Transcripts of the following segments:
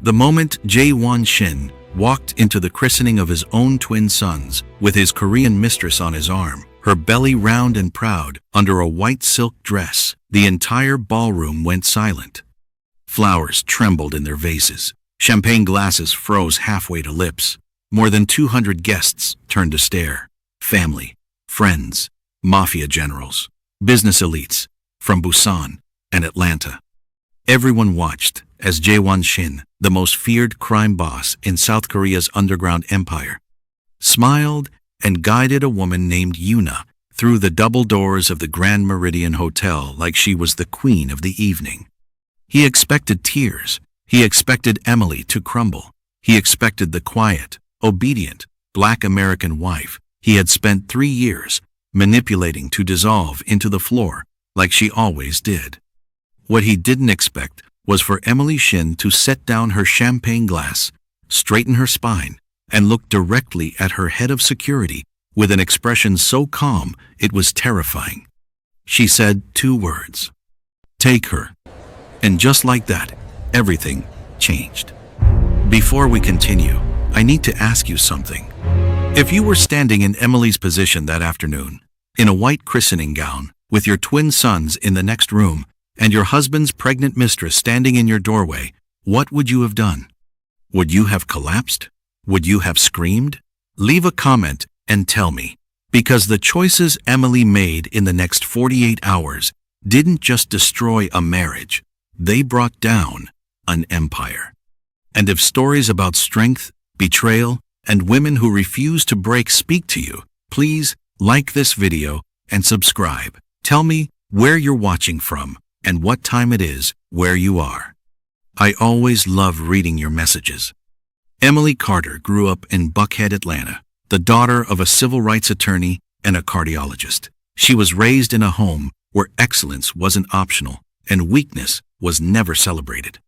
The moment Shin walked into the christening of his own twin sons, with his Korean mistress on his arm, her belly round and proud under a white silk dress, the entire ballroom went silent. Flowers trembled in their vases. Champagne glasses froze halfway to lips. More than 200 guests turned to stare. Family, friends, Mafia generals, business elites from Busan and Atlanta. Everyone watched as Shin, the most feared crime boss in South Korea's underground empire, smiled and guided a woman named Yuna through the double doors of the Grand Meridian Hotel like she was the queen of the evening. He expected tears. He expected Emily to crumble. He expected the quiet, obedient, Black American wife he had spent 3 years manipulating to dissolve into the floor like she always did. What he didn't expect was for Emily Shin to set down her champagne glass, straighten her spine, and look directly at her head of security with an expression so calm it was terrifying. She said 2 words, "Take her." And just like that, everything changed. Before we continue, I need to ask you something. If you were standing in Emily's position that afternoon, in a white christening gown, with your twin sons in the next room, and your husband's pregnant mistress standing in your doorway, what would you have done? Would you have collapsed? Would you have screamed? Leave a comment and tell me, because the choices Emily made in the next 48 hours didn't just destroy a marriage, they brought down an empire. And if stories about strength, betrayal, and women who refuse to break speak to you, please like this video and subscribe. Tell me where you're watching from and what time it is where you are. I always love reading your messages. Emily Carter grew up in Buckhead, Atlanta, the daughter of a civil rights attorney and a cardiologist. She was raised in a home where excellence wasn't optional and weakness was never celebrated.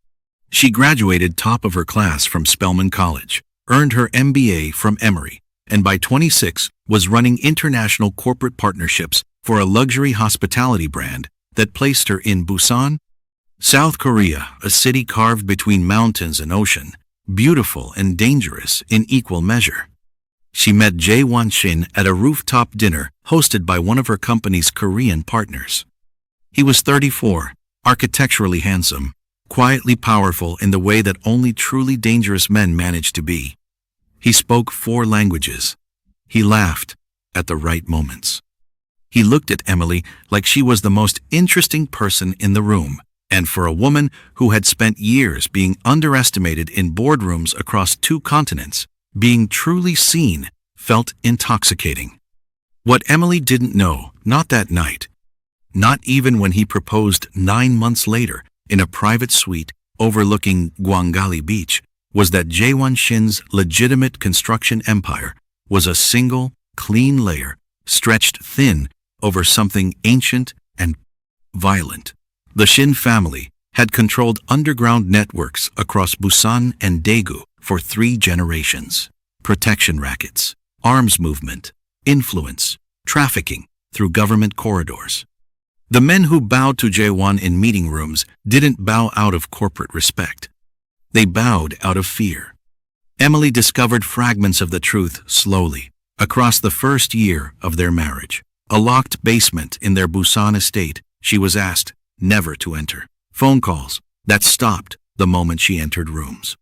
She graduated top of her class from Spelman College, earned her MBA from Emory, and by 26 was running international corporate partnerships for a luxury hospitality brand that placed her in Busan, South Korea, a city carved between mountains and ocean, beautiful and dangerous in equal measure. She met Shin at a rooftop dinner hosted by one of her company's Korean partners. He was 34, architecturally handsome, quietly powerful in the way that only truly dangerous men manage to be. He spoke 4 languages. He laughed at the right moments. He looked at Emily like she was the most interesting person in the room, and for a woman who had spent years being underestimated in boardrooms across 2 continents, being truly seen felt intoxicating. What Emily didn't know, not that night, not even when he proposed 9 months later in a private suite overlooking Gwangali Beach, was that Shin's legitimate construction empire was a single, clean layer stretched thin over something ancient and violent. The Shin family had controlled underground networks across Busan and Daegu for 3 generations. Protection rackets, arms movement, influence, trafficking through government corridors. The men who bowed to Jaewon in meeting rooms didn't bow out of corporate respect. They bowed out of fear. Emily discovered fragments of the truth slowly across the first year of their marriage. A locked basement in their Busan estate she was asked never to enter. Phone calls that stopped the moment she entered rooms.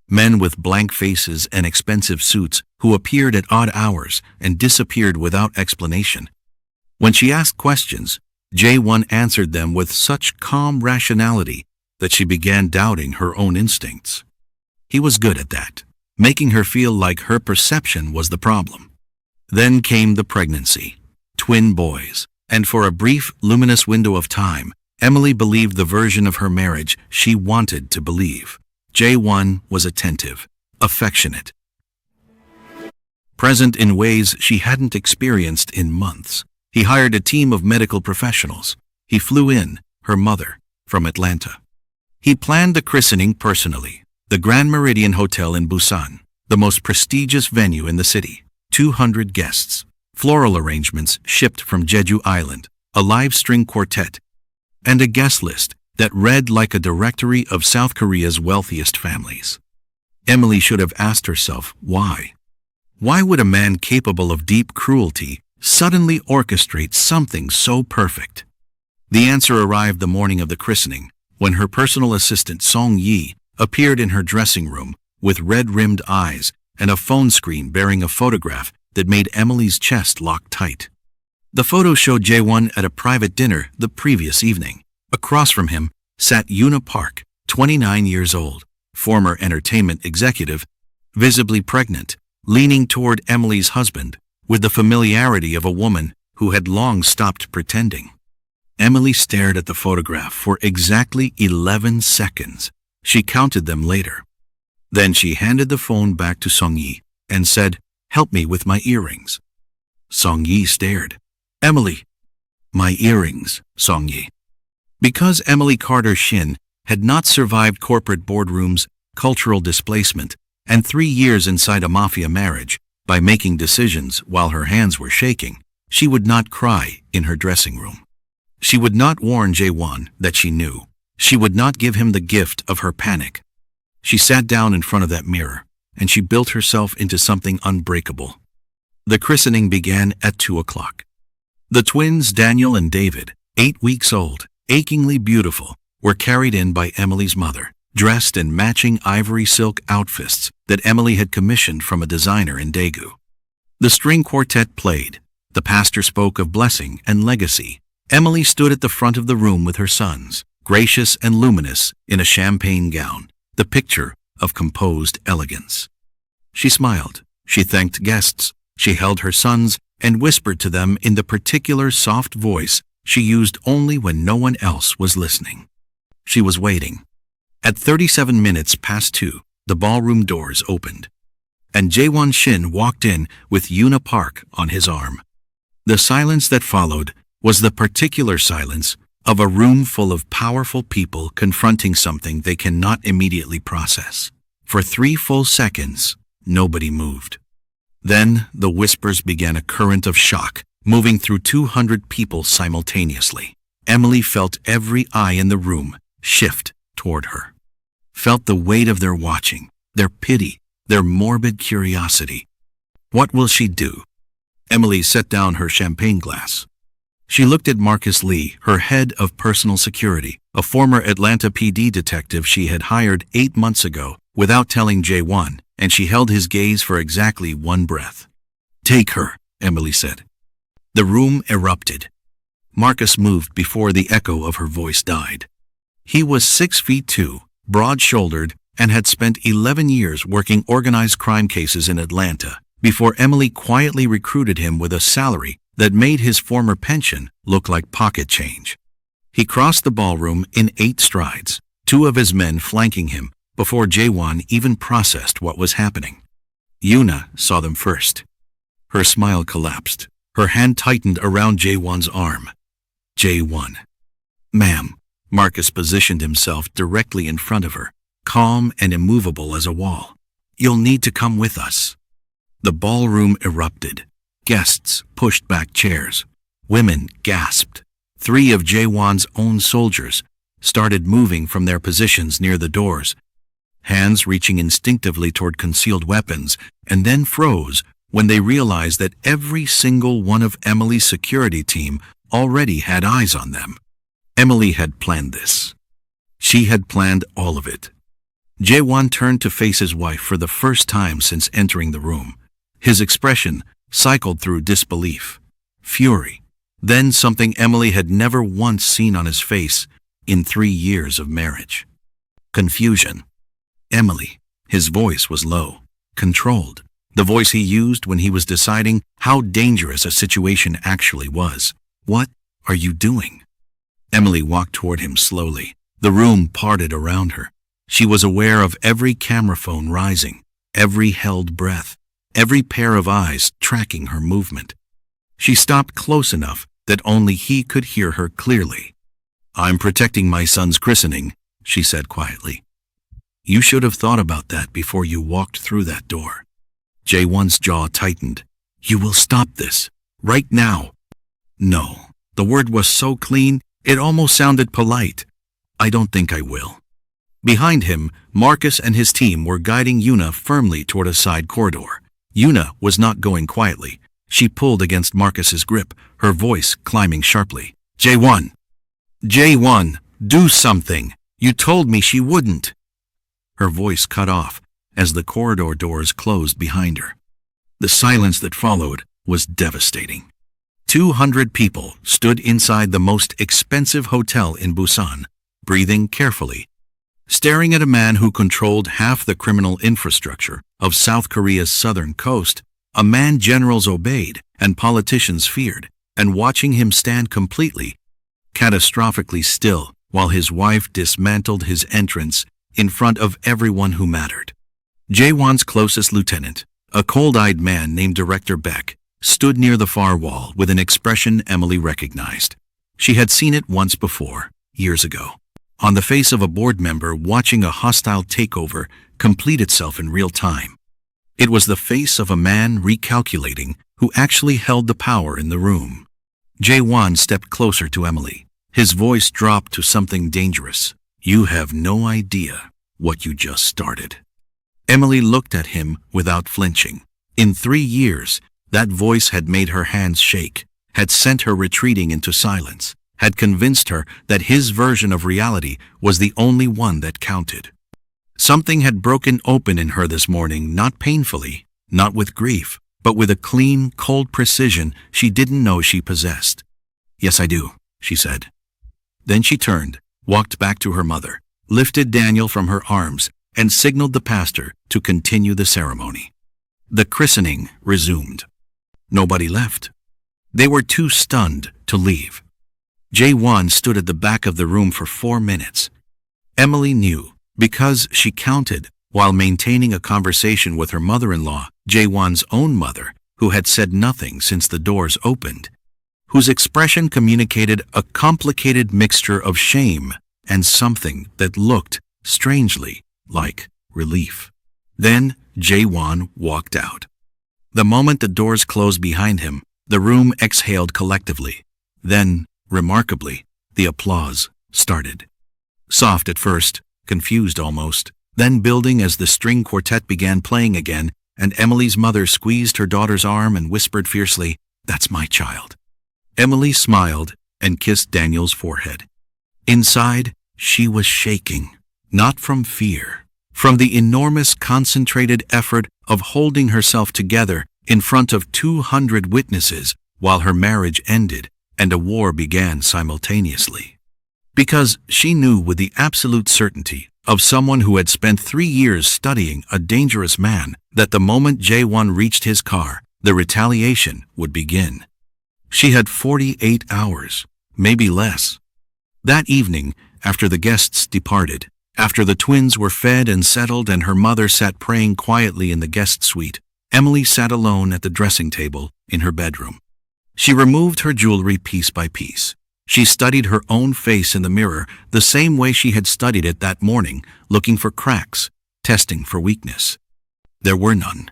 Men with blank faces and expensive suits who appeared at odd hours and disappeared without explanation. When she asked questions, Jaewon answered them with such calm rationality that she began doubting her own instincts. He was good at that, making her feel like her perception was the problem. Then came the pregnancy, twin boys, and for a brief, luminous window of time, Emily believed the version of her marriage she wanted to believe. Jaewon was attentive, affectionate, present in ways she hadn't experienced in months. He hired a team of medical professionals. He flew in her mother from Atlanta. He planned the christening personally. The Grand Meridian Hotel in Busan, the most prestigious venue in the city. 200 guests, floral arrangements shipped from Jeju Island, a live string quartet, and a guest list that read like a directory of South Korea's wealthiest families. Emily should have asked herself why. Why would a man capable of deep cruelty suddenly orchestrate something so perfect? The answer arrived the morning of the christening, when her personal assistant Song Yi appeared in her dressing room with red-rimmed eyes and a phone screen bearing a photograph that made Emily's chest lock tight. The photo showed Jae-won at a private dinner the previous evening. Across from him sat Yoona Park, 29 years old, former entertainment executive, visibly pregnant, leaning toward Emily's husband with the familiarity of a woman who had long stopped pretending. Emily stared at the photograph for exactly 11 seconds. She counted them later. Then she handed the phone back to Song Yi and said, "Help me with my earrings." Song Yi stared. "Emily." "My earrings, Song Yi." Because Emily Carter Shin had not survived corporate boardrooms, cultural displacement, and 3 years inside a mafia marriage by making decisions while her hands were shaking, she would not cry in her dressing room. She would not warn Jae-won that she knew. She would not give him the gift of her panic. She sat down in front of that mirror, and she built herself into something unbreakable. The christening began at 2 o'clock. The twins Daniel and David, 8 weeks old, achingly beautiful, were carried in by Emily's mother, dressed in matching ivory silk outfits that Emily had commissioned from a designer in Daegu. The string quartet played. The pastor spoke of blessing and legacy. Emily stood at the front of the room with her sons, gracious and luminous in a champagne gown, the picture of composed elegance. She smiled. She thanked guests. She held her sons and whispered to them in the particular soft voice she used only when no one else was listening. She was waiting. At 37 minutes past 2, the ballroom doors opened, and Jae-won Shin walked in with Yoona Park on his arm. The silence that followed was the particular silence of a room full of powerful people confronting something they cannot immediately process. For 3 full seconds, nobody moved. Then the whispers began, a current of shock, moving through 200 people simultaneously. Emily felt every eye in the room shift toward her, felt the weight of their watching, their pity, their morbid curiosity. What will she do? Emily set down her champagne glass. She looked at Marcus Lee, her head of personal security, a former Atlanta PD detective she had hired 8 months ago without telling Jae-won, and she held his gaze for exactly 1 breath. "Take her," Emily said. The room erupted. Marcus moved before the echo of her voice died. He was 6 feet 2, broad-shouldered, and had spent 11 years working organized crime cases in Atlanta before Emily quietly recruited him with a salary that made his former pension look like pocket change. He crossed the ballroom in 8 strides, 2 of his men flanking him before Jae-won even processed what was happening. Yoona saw them first. Her smile collapsed. Her hand tightened around Jae-won's arm. "Jae-won." "Ma'am." Marcus positioned himself directly in front of her, calm and immovable as a wall. "You'll need to come with us." The ballroom erupted. Guests pushed back chairs. Women gasped. 3 of Jae-won's own soldiers started moving from their positions near the doors, hands reaching instinctively toward concealed weapons, and then froze when they realized that every single one of Emily's security team already had eyes on them. Emily had planned this. She had planned all of it. Jae-won turned to face his wife for the first time since entering the room. His expression cycled through disbelief, fury, then something Emily had never once seen on his face in 3 years of marriage. Confusion. "Emily." His voice was low, controlled, the voice he used when he was deciding how dangerous a situation actually was. "What are you doing?" Emily walked toward him slowly. The room parted around her. She was aware of every camera phone rising, every held breath, every pair of eyes tracking her movement. She stopped close enough that only he could hear her clearly. "I'm protecting my son's christening," she said quietly. "You should have thought about that before you walked through that door." Jae-won's jaw tightened. "You will stop this, right now." No. The word was so clean, it almost sounded polite. I don't think I will. Behind him, Marcus and his team were guiding Yuna firmly toward a side corridor. Yuna was not going quietly. She pulled against Marcus's grip, her voice climbing sharply. J1! J1, do something! You told me she wouldn't! Her voice cut off as the corridor doors closed behind her. The silence that followed was devastating. 200 people stood inside the most expensive hotel in Busan, breathing carefully, staring at a man who controlled half the criminal infrastructure of South Korea's southern coast, a man generals obeyed and politicians feared, and watching him stand completely, catastrophically still while his wife dismantled his entrance in front of everyone who mattered. Jaewon's closest lieutenant, a cold-eyed man named Director Beck, stood near the far wall with an expression Emily recognized. She had seen it once before, years ago, on the face of a board member watching a hostile takeover complete itself in real time. It was the face of a man recalculating who actually held the power in the room. Jaewon stepped closer to Emily. His voice dropped to something dangerous. You have no idea what you just started. Emily looked at him without flinching. In 3 years, that voice had made her hands shake, had sent her retreating into silence, had convinced her that his version of reality was the only one that counted. Something had broken open in her this morning, not painfully, not with grief, but with a clean, cold precision she didn't know she possessed. Yes, I do, she said. Then she turned, walked back to her mother, lifted Daniel from her arms, and signaled the pastor to continue the ceremony. The christening resumed. Nobody left. They were too stunned to leave. Jaewon stood at the back of the room for 4 minutes. Emily knew, because she counted while maintaining a conversation with her mother-in-law, Jaewon's own mother, who had said nothing since the doors opened, whose expression communicated a complicated mixture of shame and something that looked, strangely, like relief. Then Jaewon walked out. The moment the doors closed behind him, the room exhaled collectively. Then, remarkably, the applause started. Soft at first, confused almost, then building as the string quartet began playing again, and Emily's mother squeezed her daughter's arm and whispered fiercely, "That's my child." Emily smiled and kissed Daniel's forehead. Inside, she was shaking, not from fear, from the enormous concentrated effort of holding herself together in front of 200 witnesses while her marriage ended and a war began simultaneously. Because she knew with the absolute certainty of someone who had spent 3 years studying a dangerous man that the moment Jaewon reached his car, the retaliation would begin. She had 48 hours, maybe less. That evening, after the guests departed, after the twins were fed and settled and her mother sat praying quietly in the guest suite, Emily sat alone at the dressing table in her bedroom. She removed her jewelry piece by piece. She studied her own face in the mirror the same way she had studied it that morning, looking for cracks, testing for weakness. There were none.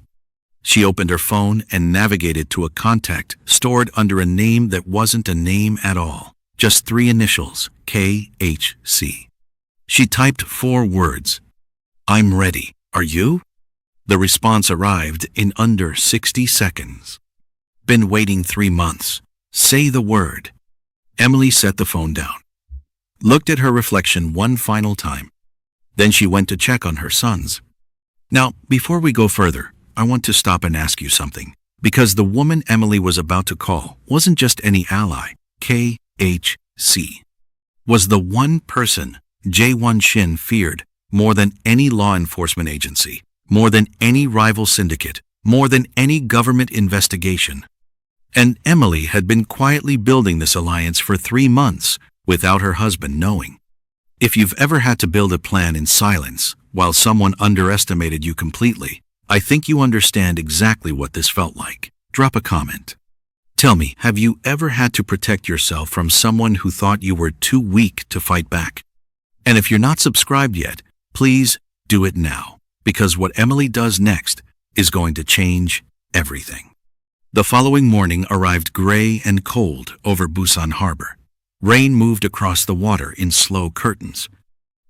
She opened her phone and navigated to a contact stored under a name that wasn't a name at all, just 3 initials, KHC. She typed 4 words. I'm ready. Are you? The response arrived in under 60 seconds. Been waiting 3 months. Say the word. Emily set the phone down, looked at her reflection one final time. Then she went to check on her sons. Now, before we go further, I want to stop and ask you something, because the woman Emily was about to call wasn't just any ally. KHC was the one person Jaewon Shin feared more than any law enforcement agency, more than any rival syndicate, more than any government investigation. And Emily had been quietly building this alliance for 3 months without her husband knowing. If you've ever had to build a plan in silence while someone underestimated you completely, I think you understand exactly what this felt like. Drop a comment. Tell me, have you ever had to protect yourself from someone who thought you were too weak to fight back? And if you're not subscribed yet, please do it now, because what Emily does next is going to change everything. The following morning arrived gray and cold over Busan Harbor. Rain moved across the water in slow curtains,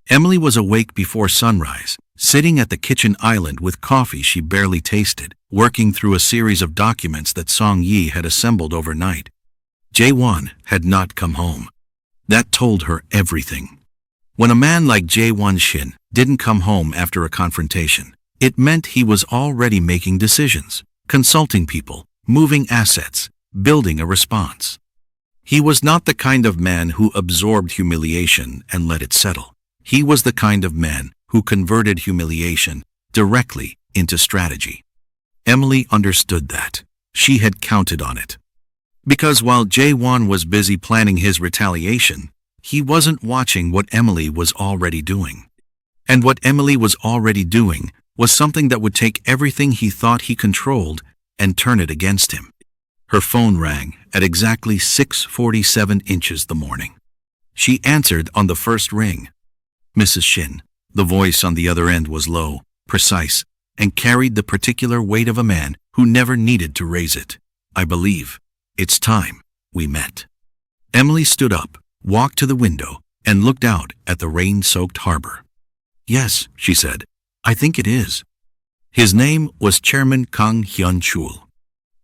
Emily was awake before sunrise, sitting at the kitchen island with coffee she barely tasted, working through a series of documents that Song Yi had assembled overnight. Jae-won had not come home. That told her everything. When a man like Jae-won Shin didn't come home after a confrontation, it meant he was already making decisions, consulting people, moving assets, building a response. He was not the kind of man who absorbed humiliation and let it settle. He was the kind of man who converted humiliation directly into strategy. Emily understood that. She had counted on it. Because while Jae-won was busy planning his retaliation, he wasn't watching what Emily was already doing. And what Emily was already doing was something that would take everything he thought he controlled and turn it against him. Her phone rang at exactly 6:47 inches the morning. She answered on the first ring. Mrs. Shin. The voice on the other end was low, precise, and carried the particular weight of a man who never needed to raise it. I believe it's time we met. Emily stood up, walked to the window, and looked out at the rain-soaked harbor. Yes, she said, I think it is. His name was Chairman Kang Hyun-chul.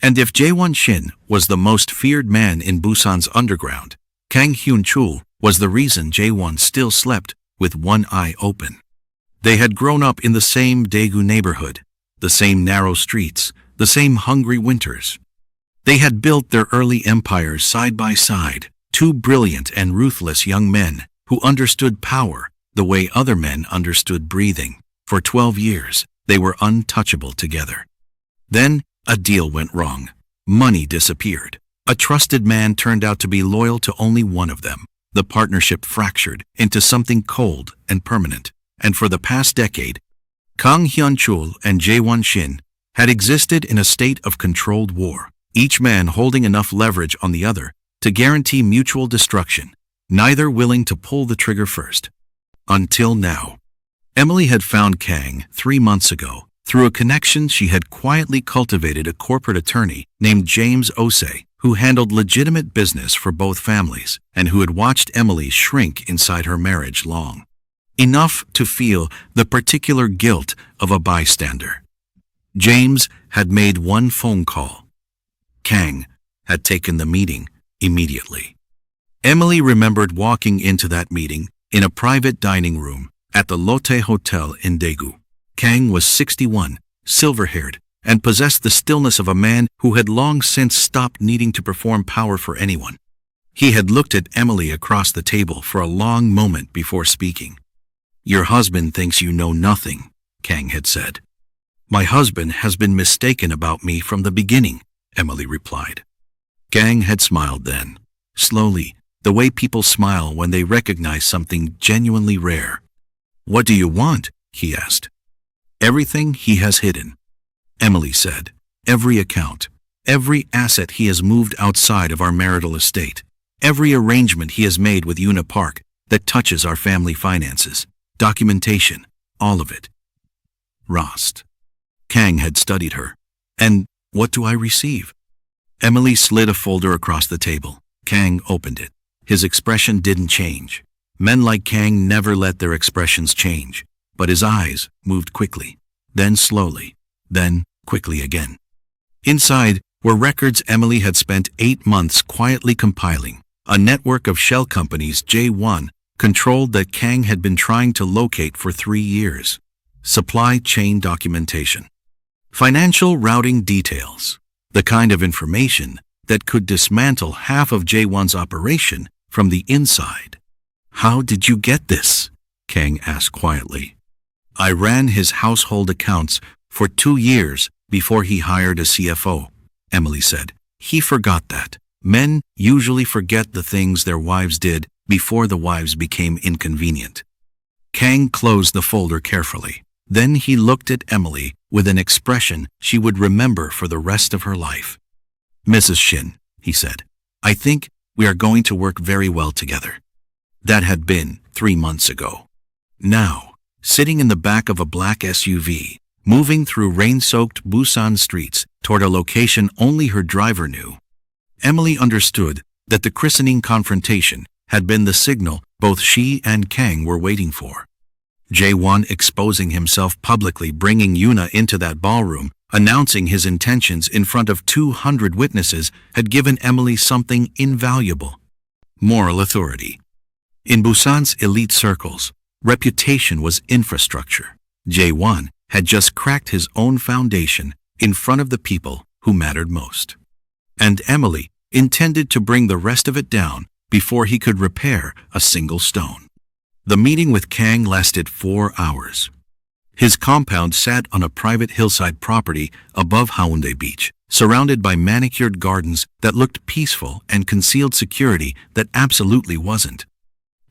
And if Jae-won Shin was the most feared man in Busan's underground, Kang Hyun-chul was the reason Jae-won still slept with one eye open. They had grown up in the same Daegu neighborhood, the same narrow streets, the same hungry winters. They had built their early empires side by side, two brilliant and ruthless young men who understood power the way other men understood breathing. For 12 years, they were untouchable together. Then, a deal went wrong. Money disappeared. A trusted man turned out to be loyal to only one of them. The partnership fractured into something cold and permanent. And for the past decade, Kang Hyun-chul and Jae-won Shin had existed in a state of controlled war, each man holding enough leverage on the other to guarantee mutual destruction, neither willing to pull the trigger first. Until now. Emily had found Kang 3 months ago. Through a connection, she had quietly cultivated a corporate attorney named James Osei, who handled legitimate business for both families and who had watched Emily shrink inside her marriage long. Enough to feel the particular guilt of a bystander. James had made one phone call. Kang had taken the meeting immediately. Emily remembered walking into that meeting in a private dining room at the Lotte Hotel in Daegu. Kang was 61, silver-haired, and possessed the stillness of a man who had long since stopped needing to perform power for anyone. He had looked at Emily across the table for a long moment before speaking. Your husband thinks you know nothing, Kang had said. My husband has been mistaken about me from the beginning, Emily replied. Kang had smiled then, slowly, the way people smile when they recognize something genuinely rare. What do you want? He asked. Everything he has hidden, Emily said. Every account, every asset he has moved outside of our marital estate, every arrangement he has made with Una Park that touches our family finances, documentation, all of it. Rost. Kang had studied her. And what do I receive? Emily slid a folder across the table. Kang opened it. His expression didn't change. Men like Kang never let their expressions change. But his eyes moved quickly, then slowly, then quickly again. Inside were records Emily had spent 8 months quietly compiling, a network of shell companies Jae-won controlled that Kang had been trying to locate for 3 years. Supply chain documentation. Financial routing details. The kind of information that could dismantle half of Jae-won's operation from the inside. How did you get this? Kang asked quietly. I ran his household accounts for 2 years before he hired a CFO, Emily said. He forgot that. Men usually forget the things their wives did before the wives became inconvenient. Kang closed the folder carefully. Then he looked at Emily with an expression she would remember for the rest of her life. Mrs. Shin, he said, I think we are going to work very well together. That had been 3 months ago. Now, sitting in the back of a black SUV, moving through rain-soaked Busan streets toward a location only her driver knew, Emily understood that the christening confrontation had been the signal both she and Kang were waiting for. Jae-won exposing himself publicly, bringing Yuna into that ballroom, announcing his intentions in front of 200 witnesses, had given Emily something invaluable: moral authority. In Busan's elite circles, reputation was infrastructure. Jae-won had just cracked his own foundation in front of the people who mattered most. And Emily intended to bring the rest of it down before he could repair a single stone. The meeting with Kang lasted 4 hours. His compound sat on a private hillside property above Haeundae Beach, surrounded by manicured gardens that looked peaceful and concealed security that absolutely wasn't.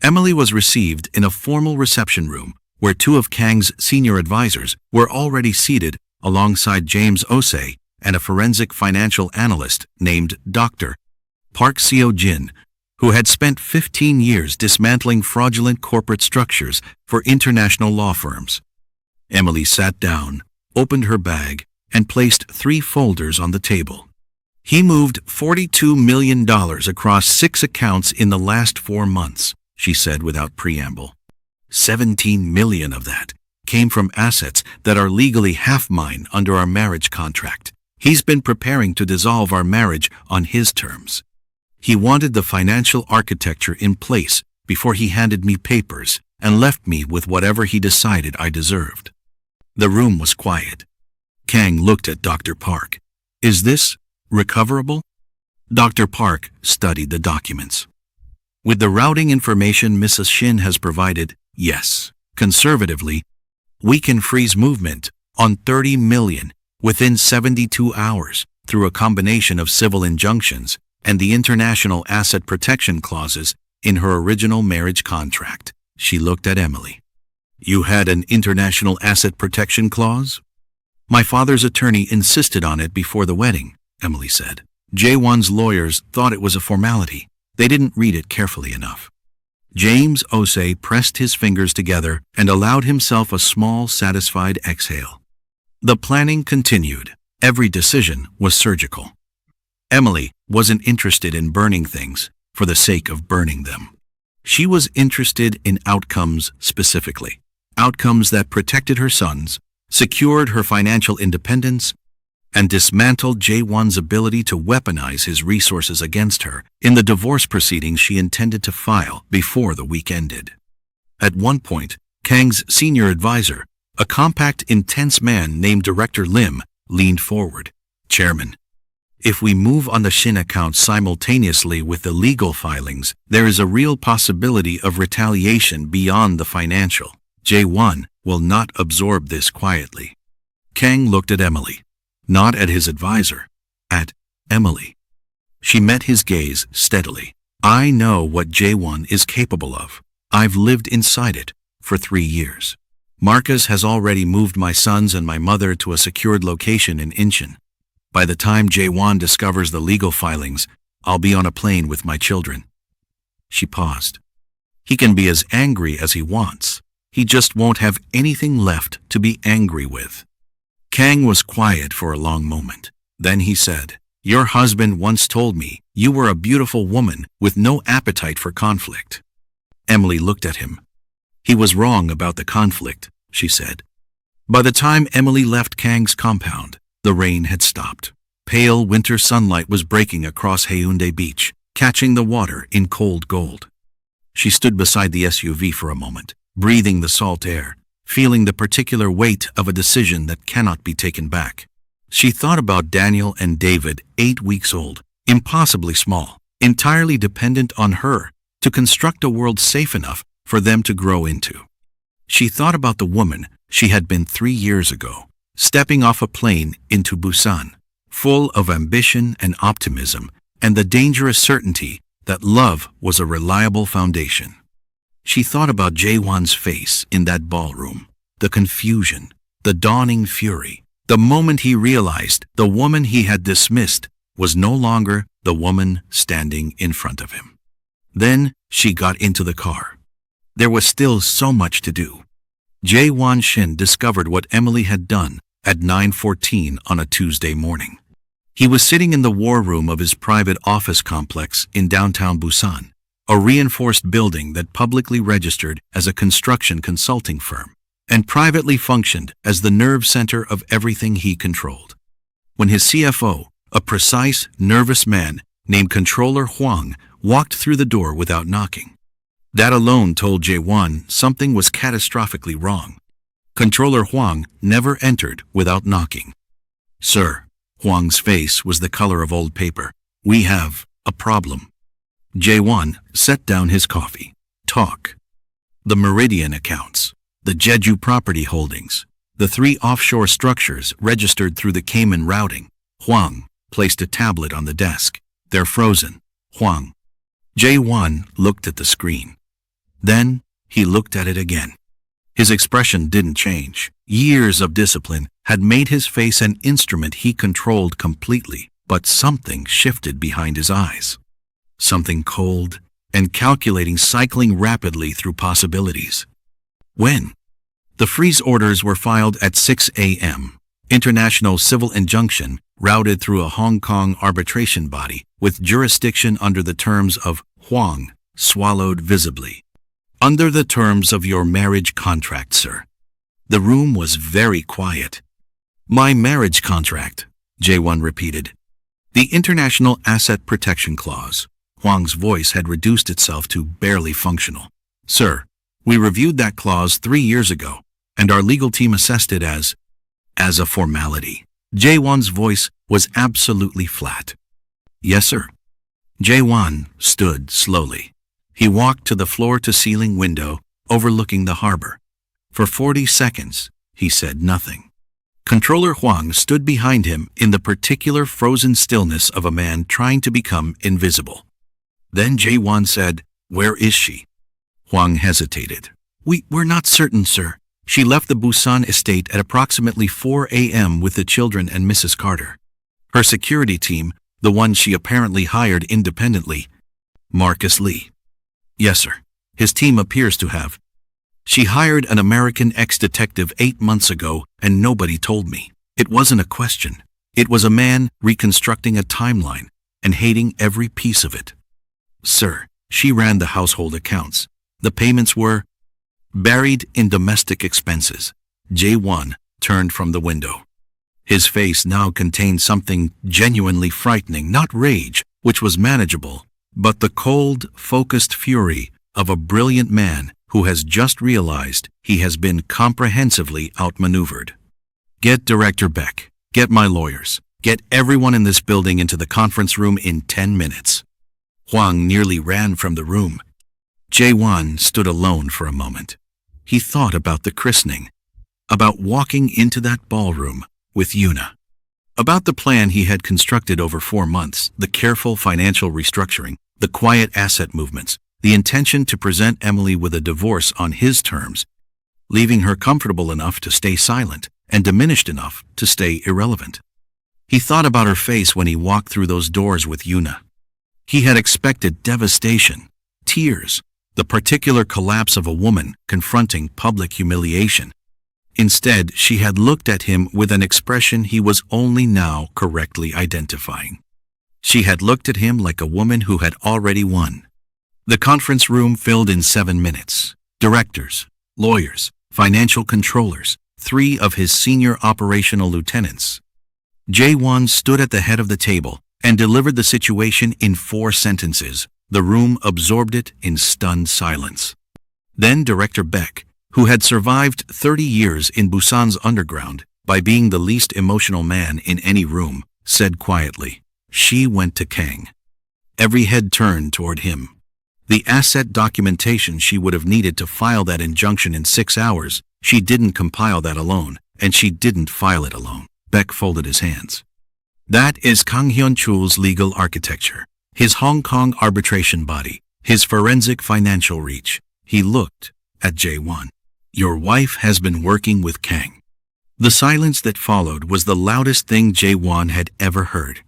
Emily was received in a formal reception room where 2 of Kang's senior advisors were already seated alongside James Osei and a forensic financial analyst named Dr. Park Seo-jin, who had spent 15 years dismantling fraudulent corporate structures for international law firms. Emily sat down, opened her bag, and placed 3 folders on the table. He moved $42 million across 6 accounts in the last 4 months, she said without preamble. 17 million of that came from assets that are legally half mine under our marriage contract. He's been preparing to dissolve our marriage on his terms. He wanted the financial architecture in place before he handed me papers and left me with whatever he decided I deserved. The room was quiet. Kang looked at Dr. Park. Is this recoverable? Dr. Park studied the documents. With the routing information Mrs. Shin has provided, yes. Conservatively, we can freeze movement on 30 million within 72 hours through a combination of civil injunctions and the international asset protection clauses in her original marriage contract. She looked at Emily. You had an international asset protection clause? My father's attorney insisted on it before the wedding, Emily said. Jae-won's lawyers thought it was a formality. They didn't read it carefully enough. James Osei pressed his fingers together and allowed himself a small, satisfied exhale. The planning continued. Every decision was surgical. Emily wasn't interested in burning things for the sake of burning them. She was interested in outcomes specifically. Outcomes that protected her sons, secured her financial independence, and dismantled Jae-won's ability to weaponize his resources against her in the divorce proceedings she intended to file before the week ended. At one point, Kang's senior advisor, a compact, intense man named Director Lim, leaned forward. Chairman, if we move on the Shin account simultaneously with the legal filings, there is a real possibility of retaliation beyond the financial. Jae-won will not absorb this quietly. Kang looked at Emily. Not at his advisor, at Emily. She met his gaze steadily. I know what Jae-won is capable of. I've lived inside it for 3 years. Marcus has already moved my sons and my mother to a secured location in Incheon. By the time Jae-won discovers the legal filings, I'll be on a plane with my children. She paused. He can be as angry as he wants. He just won't have anything left to be angry with. Kang was quiet for a long moment. Then he said, Your husband once told me you were a beautiful woman with no appetite for conflict. Emily looked at him. He was wrong about the conflict, she said. By the time Emily left Kang's compound, the rain had stopped. Pale winter sunlight was breaking across Haeundae Beach, catching the water in cold gold. She stood beside the SUV for a moment, breathing the salt air, feeling the particular weight of a decision that cannot be taken back. She thought about Daniel and David, 8 weeks old, impossibly small, entirely dependent on her to construct a world safe enough for them to grow into. She thought about the woman she had been 3 years ago, stepping off a plane into Busan, full of ambition and optimism and the dangerous certainty that love was a reliable foundation. She thought about Jae-won's face in that ballroom, the confusion, the dawning fury, the moment he realized the woman he had dismissed was no longer the woman standing in front of him. Then she got into the car. There was still so much to do. Jae-won Shin discovered what Emily had done at 9:14 on a Tuesday morning. He was sitting in the war room of his private office complex in downtown Busan, a reinforced building that publicly registered as a construction consulting firm and privately functioned as the nerve center of everything he controlled. When his CFO, a precise, nervous man named Controller Huang, walked through the door without knocking, that alone told Jae-won something was catastrophically wrong. Controller Huang never entered without knocking. "Sir," Huang's face was the color of old paper, "we have a problem." Jae-won set down his coffee. "Talk." "The Meridian accounts, the Jeju property holdings, the 3 offshore structures registered through the Cayman routing." Huang placed a tablet on the desk. "They're frozen." Huang. Jae-won looked at the screen. Then he looked at it again. His expression didn't change. Years of discipline had made his face an instrument he controlled completely, but something shifted behind his eyes. Something cold and calculating, cycling rapidly through possibilities. When? The freeze orders were filed at 6 a.m. International civil injunction routed through a Hong Kong arbitration body with jurisdiction under the terms of Huang swallowed visibly. "Under the terms of your marriage contract, sir." The room was very quiet. "My marriage contract," Jae-won repeated. "The International Asset Protection Clause." Huang's voice had reduced itself to barely functional. "Sir, we reviewed that clause 3 years ago, and our legal team assessed it as a formality." Jae-won's voice was absolutely flat. "Yes, sir." Jae-won stood slowly. He walked to the floor-to-ceiling window overlooking the harbor. For 40 seconds, he said nothing. Controller Huang stood behind him in the particular frozen stillness of a man trying to become invisible. Then Jae-won said, "Where is she?" Huang hesitated. We're not certain, sir. She left the Busan estate at approximately 4 a.m. with the children and Mrs. Carter. Her security team, the one she apparently hired independently." Marcus Lee. "Yes, sir. His team appears to have. She hired an American ex-detective 8 months ago, and nobody told me. It wasn't a question. It was a man reconstructing a timeline and hating every piece of it. Sir, she ran the household accounts. The payments were buried in domestic expenses." Jae-won turned from the window. His face now contained something genuinely frightening, not rage, which was manageable, but the cold, focused fury of a brilliant man who has just realized he has been comprehensively outmaneuvered. "Get Director Beck, get my lawyers, get everyone in this building into the conference room in 10 minutes. Huang nearly ran from the room. Jae-won stood alone for a moment. He thought about the christening, about walking into that ballroom with Yuna, about the plan he had constructed over 4 months, the careful financial restructuring, the quiet asset movements, the intention to present Emily with a divorce on his terms, leaving her comfortable enough to stay silent and diminished enough to stay irrelevant. He thought about her face when he walked through those doors with Yuna. He had expected devastation, tears, the particular collapse of a woman confronting public humiliation. Instead, she had looked at him with an expression he was only now correctly identifying. She had looked at him like a woman who had already won. The conference room filled in 7 minutes. Directors, lawyers, financial controllers, 3 of his senior operational lieutenants. Jae-won stood at the head of the table and delivered the situation in 4 sentences. The room absorbed it in stunned silence. Then Director Beck, who had survived 30 years in Busan's underground by being the least emotional man in any room, said quietly, "She went to Kang." Every head turned toward him. The asset documentation she would have needed to file that injunction in 6 hours, she didn't compile that alone, and she didn't file it alone. Beck folded his hands. That is Kang Hyun-chul's legal architecture, his Hong Kong arbitration body, his forensic financial reach. He looked at Jae-won. "Your wife has been working with Kang." The silence that followed was the loudest thing Jae-won had ever heard.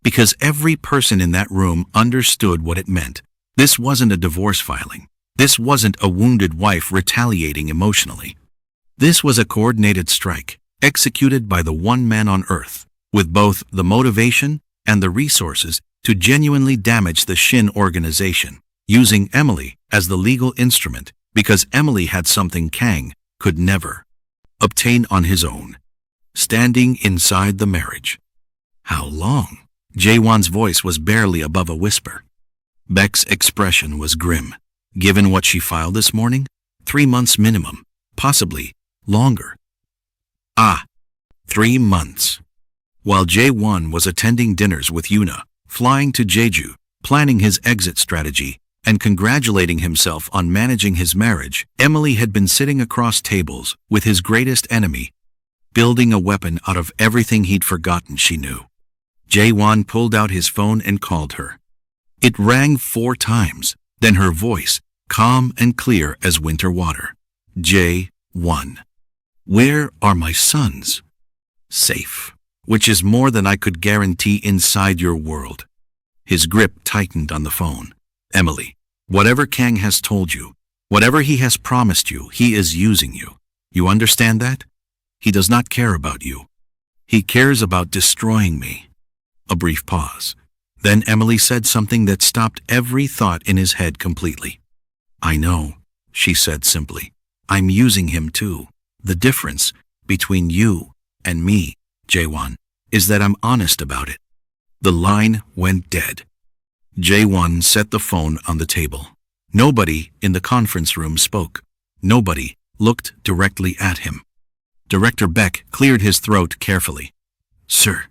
Because every person in that room understood what it meant. This wasn't a divorce filing. This wasn't a wounded wife retaliating emotionally. This was a coordinated strike, executed by the one man on earth, with both the motivation and the resources to genuinely damage the Shin organization. using Emily as the legal instrument because Emily had something Kang could never obtain on his own. Standing inside the marriage. How long? Jaewon's voice was barely above a whisper. Beck's expression was grim. Given what she filed this morning, 3 months minimum, possibly longer. 3 months. While Jaewon was attending dinners with Yuna, flying to Jeju, planning his exit strategy, and congratulating himself on managing his marriage, Emily had been sitting across tables with his greatest enemy, building a weapon out of everything he'd forgotten she knew. Jaewon pulled out his phone and called her. It rang 4 times, then her voice, calm and clear as winter water. Jaewon. Where are my sons? Safe. Which is more than I could guarantee inside your world. His grip tightened on the phone. Emily, whatever Kang has told you, whatever he has promised you, he is using you. You understand that? He does not care about you. He cares about destroying me. A brief pause. Then Emily said something that stopped every thought in his head completely. I know, she said simply. I'm using him too. The difference between you and me, Jaewon, is that I'm honest about it. The line went dead. Jaewon set the phone on the table. Nobody in the conference room spoke. Nobody looked directly at him. Director Beck cleared his throat carefully. Sir,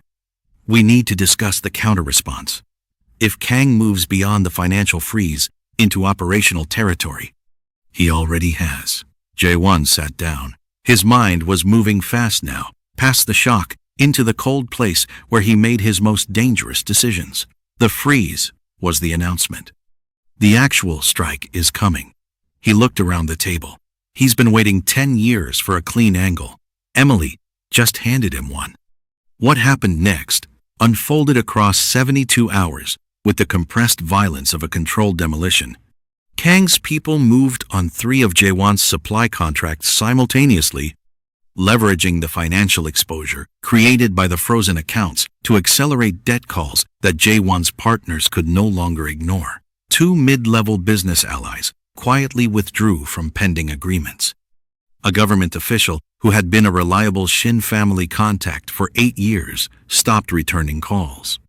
we need to discuss the counter-response. If Kang moves beyond the financial freeze into operational territory, he already has. Jaewon sat down. His mind was moving fast now, past the shock, into the cold place where he made his most dangerous decisions. The freeze was the announcement. The actual strike is coming. He looked around the table. He's been waiting 10 years for a clean angle. Emily just handed him one. What happened next unfolded across 72 hours with the compressed violence of a controlled demolition. Kang's people moved on 3 of Jaewon's supply contracts simultaneously, leveraging the financial exposure created by the frozen accounts to accelerate debt calls that Jaewon's partners could no longer ignore. 2 mid-level business allies quietly withdrew from pending agreements. A government official who had been a reliable Shin family contact for 8 years stopped returning calls.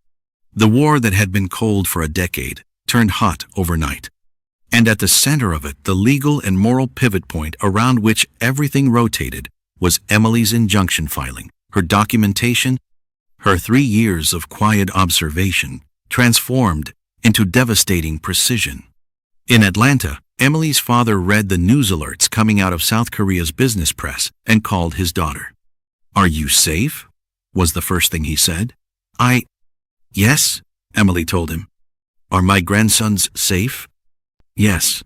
The war that had been cold for a decade turned hot overnight. And at the center of it, the legal and moral pivot point around which everything rotated was Emily's injunction filing, her documentation, her 3 years of quiet observation, transformed into devastating precision. In Atlanta, Emily's father read the news alerts coming out of South Korea's business press and called his daughter. Are you safe? Was the first thing he said. Yes, Emily told him. Are my grandsons safe? Yes.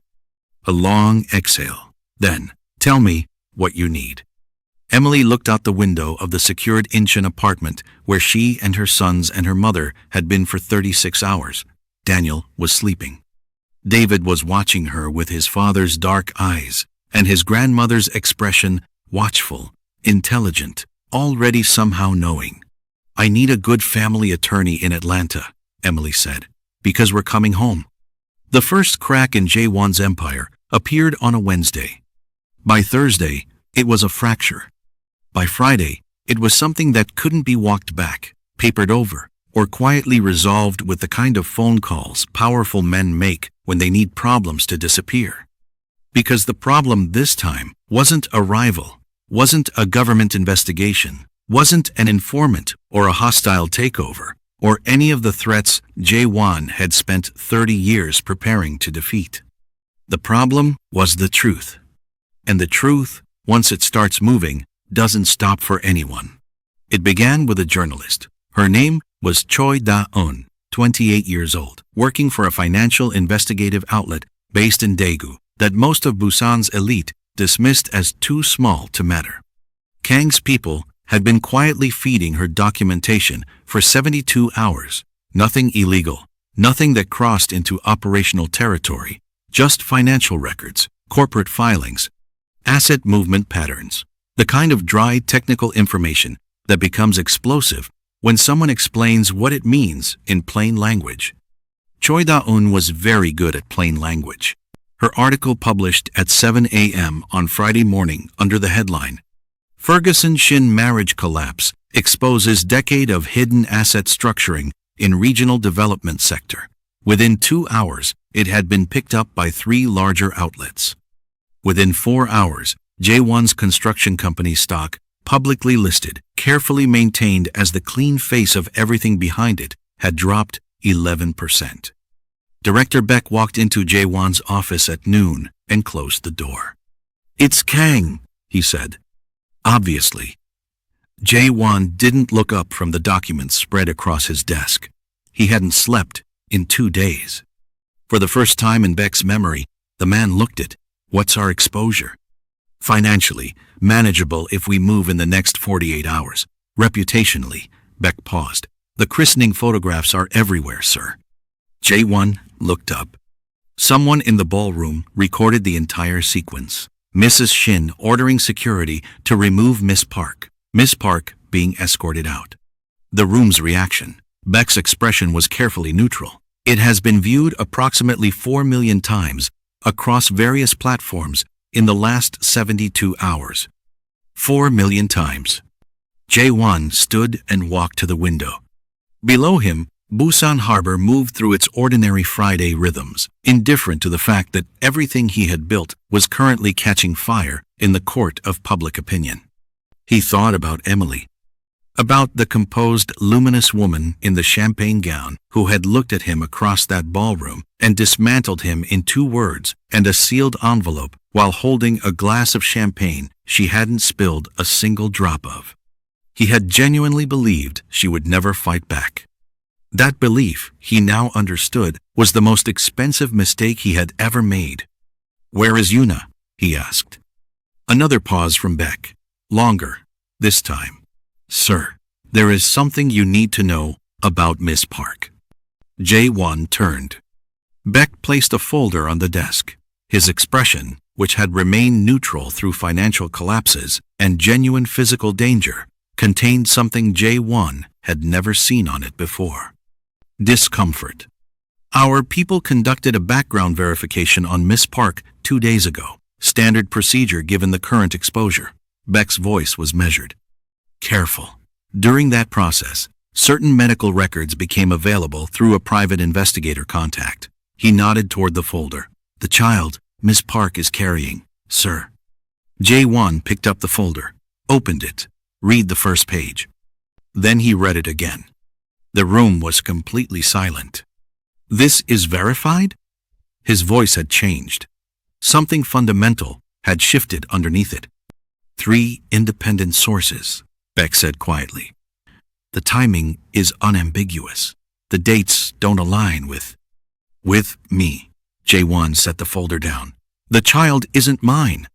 A long exhale. Then, tell me what you need. Emily looked out the window of the secured Incheon apartment where she and her sons and her mother had been for 36 hours. Daniel was sleeping. David was watching her with his father's dark eyes and his grandmother's expression watchful, intelligent, already somehow knowing. I need a good family attorney in Atlanta, Emily said, because we're coming home. The first crack in Jaewon's empire appeared on a Wednesday. By Thursday, it was a fracture. By Friday, it was something that couldn't be walked back, papered over, or quietly resolved with the kind of phone calls powerful men make when they need problems to disappear. Because the problem this time wasn't a rival, wasn't a government investigation, wasn't an informant or a hostile takeover, or any of the threats Jaewon had spent 30 years preparing to defeat. The problem was the truth. And the truth, once it starts moving, doesn't stop for anyone. It began with a journalist. Her name was Choi Da-eun, 28 years old, working for a financial investigative outlet based in Daegu that most of Busan's elite dismissed as too small to matter. Kang's people had been quietly feeding her documentation for 72 hours. Nothing illegal, nothing that crossed into operational territory, just financial records, corporate filings, asset movement patterns, the kind of dry technical information that becomes explosive when someone explains what it means in plain language. Choi Da-eun was very good at plain language. Her article published at 7 a.m. on Friday morning under the headline, Ferguson-Shin Marriage Collapse Exposes Decade of Hidden Asset Structuring in Regional Development Sector. Within 2 hours, it had been picked up by 3 larger outlets. Within 4 hours, Jaewon's construction company stock, publicly listed, carefully maintained as the clean face of everything behind it, had dropped 11%. Director Beck walked into Jaewon's office at noon and closed the door. "It's Kang," he said. Obviously. Jaewon didn't look up from the documents spread across his desk. He hadn't slept in 2 days. For the first time in Beck's memory, the man looked at, "What's our exposure?" "Financially, manageable if we move in the next 48 hours. Reputationally," Beck paused. "The christening photographs are everywhere, sir." Jaewon looked up. Someone in the ballroom recorded the entire sequence. Mrs. Shin ordering security to remove Miss Park. Miss Park being escorted out. The room's reaction. Beck's expression was carefully neutral. "It has been viewed approximately 4 million times across various platforms in the last 72 hours. 4 million times. Jaewon stood and walked to the window. Below him, Busan Harbor moved through its ordinary Friday rhythms, indifferent to the fact that everything he had built was currently catching fire in the court of public opinion. He thought about Emily. About the composed, luminous woman in the champagne gown who had looked at him across that ballroom and dismantled him in 2 words and a sealed envelope while holding a glass of champagne she hadn't spilled a single drop of. He had genuinely believed she would never fight back. That belief, he now understood, was the most expensive mistake he had ever made. "Where is Yuna?" he asked. Another pause from Beck. Longer, this time. "Sir, there is something you need to know about Miss Park." Jaewon turned. Beck placed a folder on the desk. His expression, which had remained neutral through financial collapses and genuine physical danger, contained something Jaewon had never seen on it before. Discomfort. "Our people conducted a background verification on Miss Park 2 days ago. Standard procedure given the current exposure." Beck's voice was measured. "Careful. During that process, certain medical records became available through a private investigator contact." He nodded toward the folder. "The child Miss Park is carrying, sir." Jaewon picked up the folder, opened it, read the first page. Then he read it again. The room was completely silent. "This is verified?" His voice had changed. Something fundamental had shifted underneath it. "3 independent sources," Beck said quietly. "The timing is unambiguous. The dates don't align with me." Jaewon set the folder down. "The child isn't mine."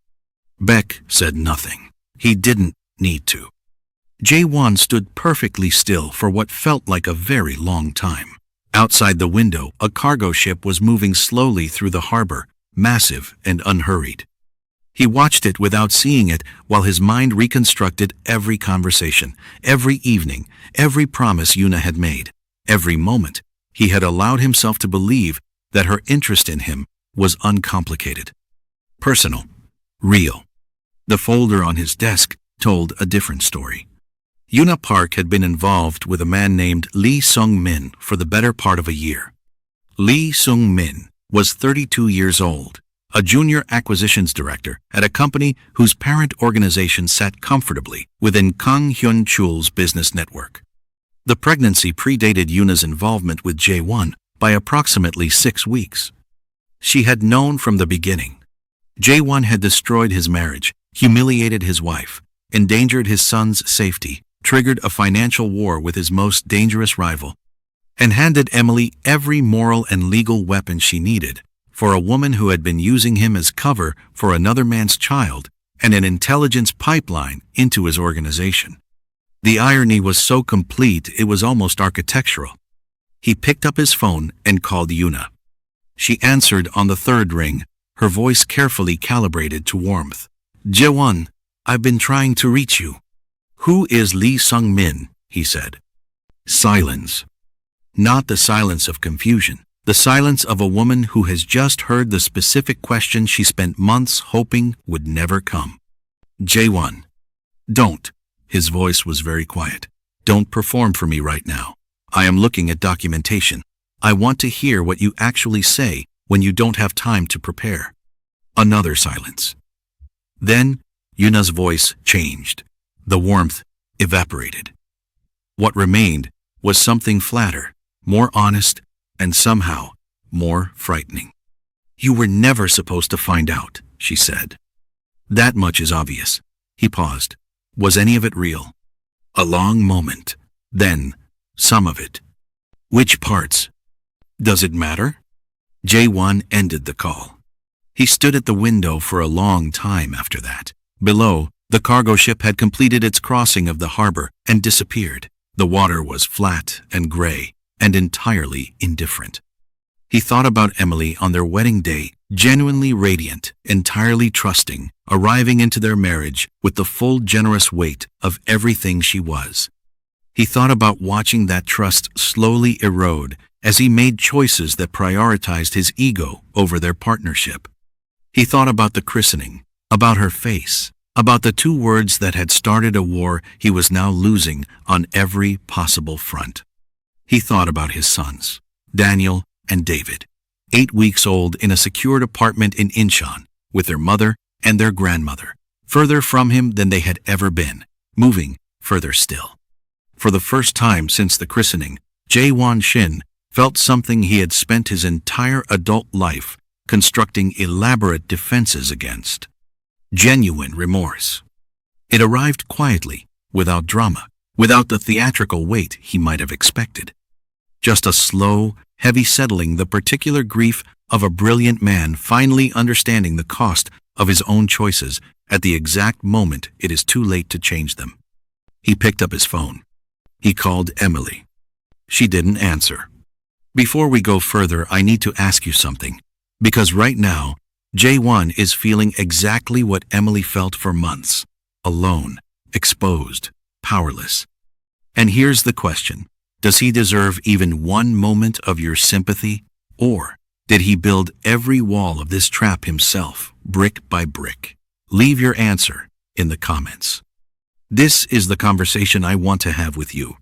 Beck said nothing. He didn't need to. Jaewon stood perfectly still for what felt like a very long time. Outside the window, a cargo ship was moving slowly through the harbor, massive and unhurried. He watched it without seeing it while his mind reconstructed every conversation, every evening, every promise Yuna had made, every moment he had allowed himself to believe that her interest in him was uncomplicated, personal, real. The folder on his desk told a different story. Yuna Park had been involved with a man named Lee Sung-min for the better part of a year. Lee Sung-min was 32 years old, a junior acquisitions director at a company whose parent organization sat comfortably within Kang Hyun-chul's business network. The pregnancy predated Yuna's involvement with Jaewon by approximately 6 weeks. She had known from the beginning. Jaewon had destroyed his marriage, humiliated his wife, endangered his son's safety, triggered a financial war with his most dangerous rival, and handed Emily every moral and legal weapon she needed for a woman who had been using him as cover for another man's child and an intelligence pipeline into his organization. The irony was so complete it was almost architectural. He picked up his phone and called Yuna. She answered on the 3rd ring, her voice carefully calibrated to warmth. "Jaewon, I've been trying to reach you." "Who is Lee Sung-min?" he said. Silence. Not the silence of confusion, The silence of a woman who has just heard the specific question she spent months hoping would never come. Jae-won. Don't. His voice was very quiet. Don't perform for me right now. I am looking at documentation. I want to hear what you actually say when you don't have time to prepare. Another silence. Then, Yuna's voice changed. The warmth evaporated. What remained was something flatter, more honest, and somehow more frightening. You were never supposed to find out, she said. That much is obvious. He paused. Was any of it real? A long moment. Then, some of it. Which parts? Does it matter? Jae-won ended the call. He stood at the window for a long time after that. Below, the cargo ship had completed its crossing of the harbor and disappeared. The water was flat and gray and entirely indifferent. He thought about Emily on their wedding day, genuinely radiant, entirely trusting, arriving into their marriage with the full generous weight of everything she was. He thought about watching that trust slowly erode as he made choices that prioritized his ego over their partnership. He thought about the christening, about her face, about the two words that had started a war he was now losing on every possible front. He thought about his sons, Daniel and David, 8 weeks old in a secured apartment in Incheon, with their mother and their grandmother, further from him than they had ever been, moving further still. For the first time since the christening, Jae-won Shin felt something he had spent his entire adult life constructing elaborate defenses against. Genuine remorse. It arrived quietly, without drama, without the theatrical weight he might have expected. Just a slow, heavy settling, the particular grief of a brilliant man finally understanding the cost of his own choices at the exact moment it is too late to change them. He picked up his phone. He called Emily. She didn't answer. Before we go further, I need to ask you something, because right now, Jae-won is feeling exactly what Emily felt for months, alone, exposed, powerless. And here's the question. Does he deserve even one moment of your sympathy, or did he build every wall of this trap himself, brick by brick? Leave your answer in the comments. This is the conversation I want to have with you.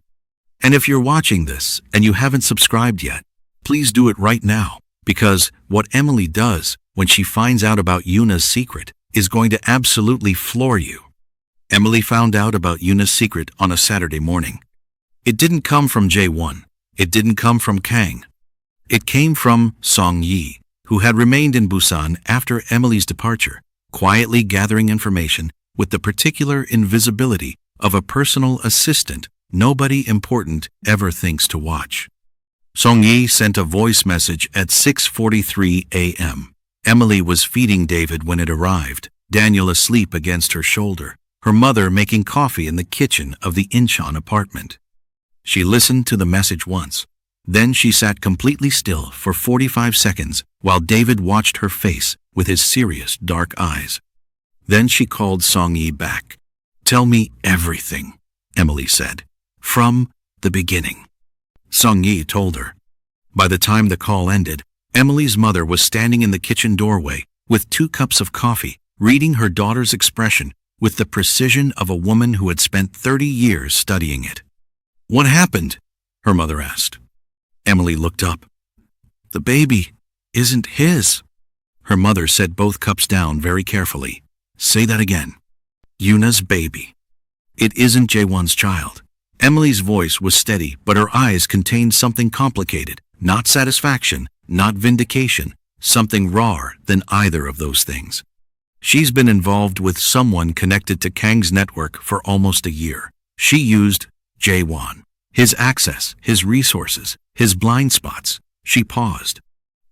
And if you're watching this and you haven't subscribed yet, please do it right now, because what Emily does when she finds out about Yuna's secret is going to absolutely floor you. Emily found out about Yuna's secret on a Saturday morning. It didn't come from Jae-won. It didn't come from Kang. It came from Song-yi, who had remained in Busan after Emily's departure, quietly gathering information with the particular invisibility of a personal assistant nobody important ever thinks to watch. Song-yi sent a voice message at 6:43 a.m. Emily was feeding David when it arrived, Daniel asleep against her shoulder, her mother making coffee in the kitchen of the Incheon apartment. She listened to the message once. Then she sat completely still for 45 seconds while David watched her face with his serious dark eyes. Then she called Song-yi back. "Tell me everything," Emily said, "from the beginning." Song-yi told her. By the time the call ended, Emily's mother was standing in the kitchen doorway with 2 cups of coffee, reading her daughter's expression with the precision of a woman who had spent 30 years studying it. "What happened?" her mother asked. Emily looked up. "The baby isn't his." Her mother set both cups down very carefully. "Say that again." "Yuna's baby. It isn't Jae-won's child." Emily's voice was steady, but her eyes contained something complicated, not satisfaction, not vindication, something rawer than either of those things. She's been involved with someone connected to Kang's network for almost a year. She used Jae-won, his access, his resources, his blind spots. She paused.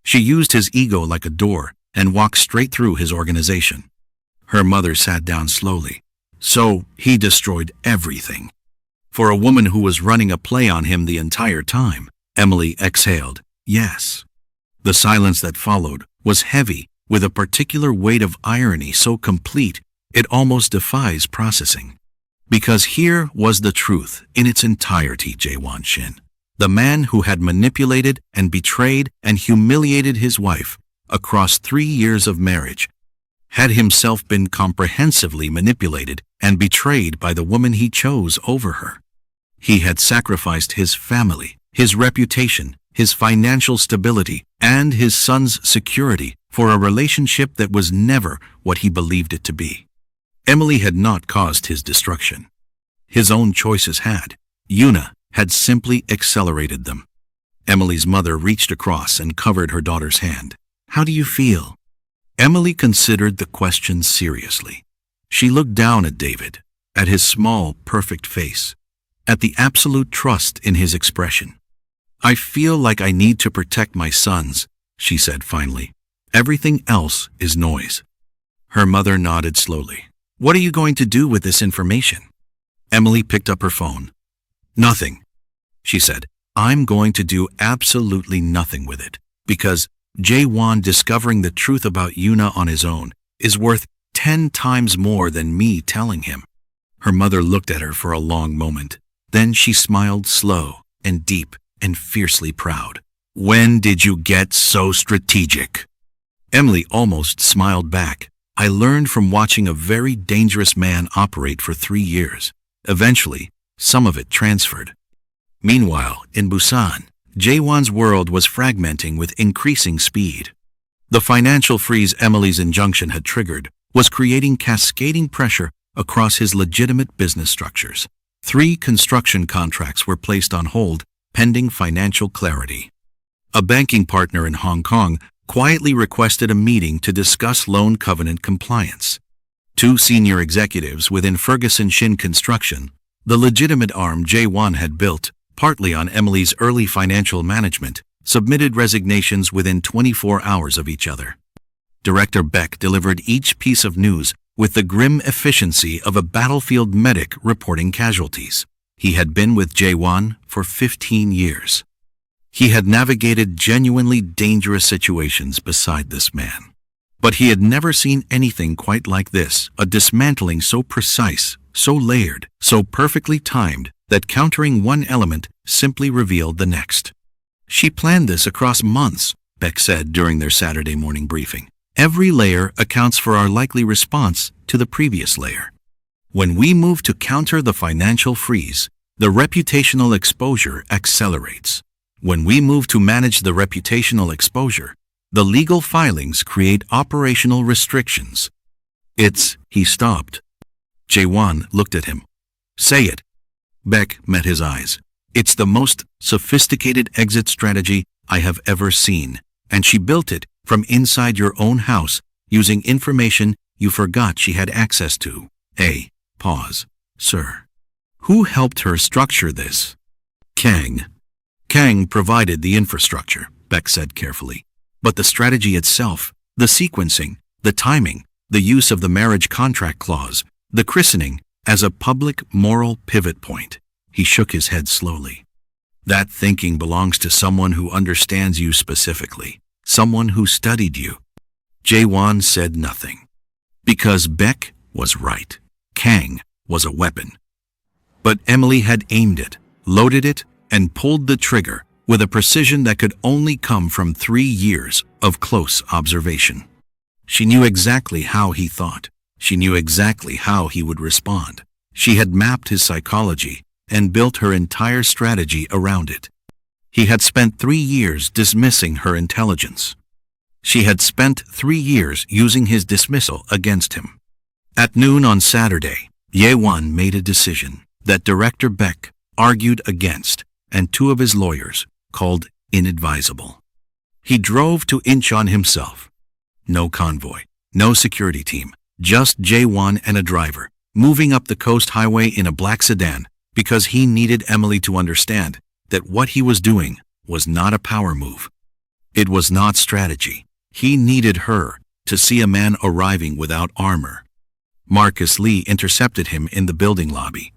She used his ego like a door and walked straight through his organization. Her mother sat down slowly. So he destroyed everything. For a woman who was running a play on him the entire time, Emily exhaled, "Yes." The silence that followed was heavy, with a particular weight of irony so complete it almost defies processing. Because here was the truth in its entirety, Jae-won Shin. The man who had manipulated and betrayed and humiliated his wife across 3 years of marriage had himself been comprehensively manipulated and betrayed by the woman he chose over her. He had sacrificed his family, his reputation, his financial stability, and his son's security for a relationship that was never what he believed it to be. Emily had not caused his destruction. His own choices had. Yuna had simply accelerated them. Emily's mother reached across and covered her daughter's hand. "How do you feel?" Emily considered the question seriously. She looked down at David, at his small, perfect face, at the absolute trust in his expression. "I feel like I need to protect my sons," she said finally. "Everything else is noise." Her mother nodded slowly. "What are you going to do with this information?" Emily picked up her phone. "Nothing," she said. "I'm going to do absolutely nothing with it, because Jae-won discovering the truth about Yuna on his own is worth 10 times more than me telling him." Her mother looked at her for a long moment. Then she smiled slow and deep and fiercely proud. "When did you get so strategic?" Emily almost smiled back. "I learned from watching a very dangerous man operate for 3 years. Eventually, some of it transferred." Meanwhile, in Busan, Jae-won's world was fragmenting with increasing speed. The financial freeze Emily's injunction had triggered was creating cascading pressure across his legitimate business structures. 3 construction contracts were placed on hold pending financial clarity. A banking partner in Hong Kong quietly requested a meeting to discuss loan covenant compliance. 2 senior executives within Ferguson Shin Construction, the legitimate arm Jae-won had built, partly on Emily's early financial management, submitted resignations within 24 hours of each other. Director Beck delivered each piece of news with the grim efficiency of a battlefield medic reporting casualties. He had been with Jae-won for 15 years. He had navigated genuinely dangerous situations beside this man. But he had never seen anything quite like this, a dismantling so precise, so layered, so perfectly timed, that countering one element simply revealed the next. "She planned this across months," Beck said during their Saturday morning briefing. "Every layer accounts for our likely response to the previous layer. When we move to counter the financial freeze, the reputational exposure accelerates. When we move to manage the reputational exposure, the legal filings create operational restrictions." He stopped. Jae-won looked at him. "Say it." Beck met his eyes. "It's the most sophisticated exit strategy I have ever seen, and she built it from inside your own house using information you forgot she had access to. Pause. Sir. Who helped her structure this?" "Kang. Kang provided the infrastructure," Beck said carefully. "But the strategy itself, the sequencing, the timing, the use of the marriage contract clause, the christening, as a public moral pivot point." He shook his head slowly. "That thinking belongs to someone who understands you specifically, someone who studied you." Jae-won said nothing. Because Beck was right. Kang was a weapon. But Emily had aimed it, loaded it, and pulled the trigger with a precision that could only come from 3 years of close observation. She knew exactly how he thought. She knew exactly how he would respond. She had mapped his psychology and built her entire strategy around it. He had spent 3 years dismissing her intelligence. She had spent 3 years using his dismissal against him. At noon on Saturday, Jae-won made a decision that Director Beck argued against and 2 of his lawyers called inadvisable. He drove to Incheon himself. No convoy, no security team, just Jae-won and a driver, moving up the coast highway in a black sedan because he needed Emily to understand that what he was doing was not a power move. It was not strategy. He needed her to see a man arriving without armor. Marcus Lee intercepted him in the building lobby.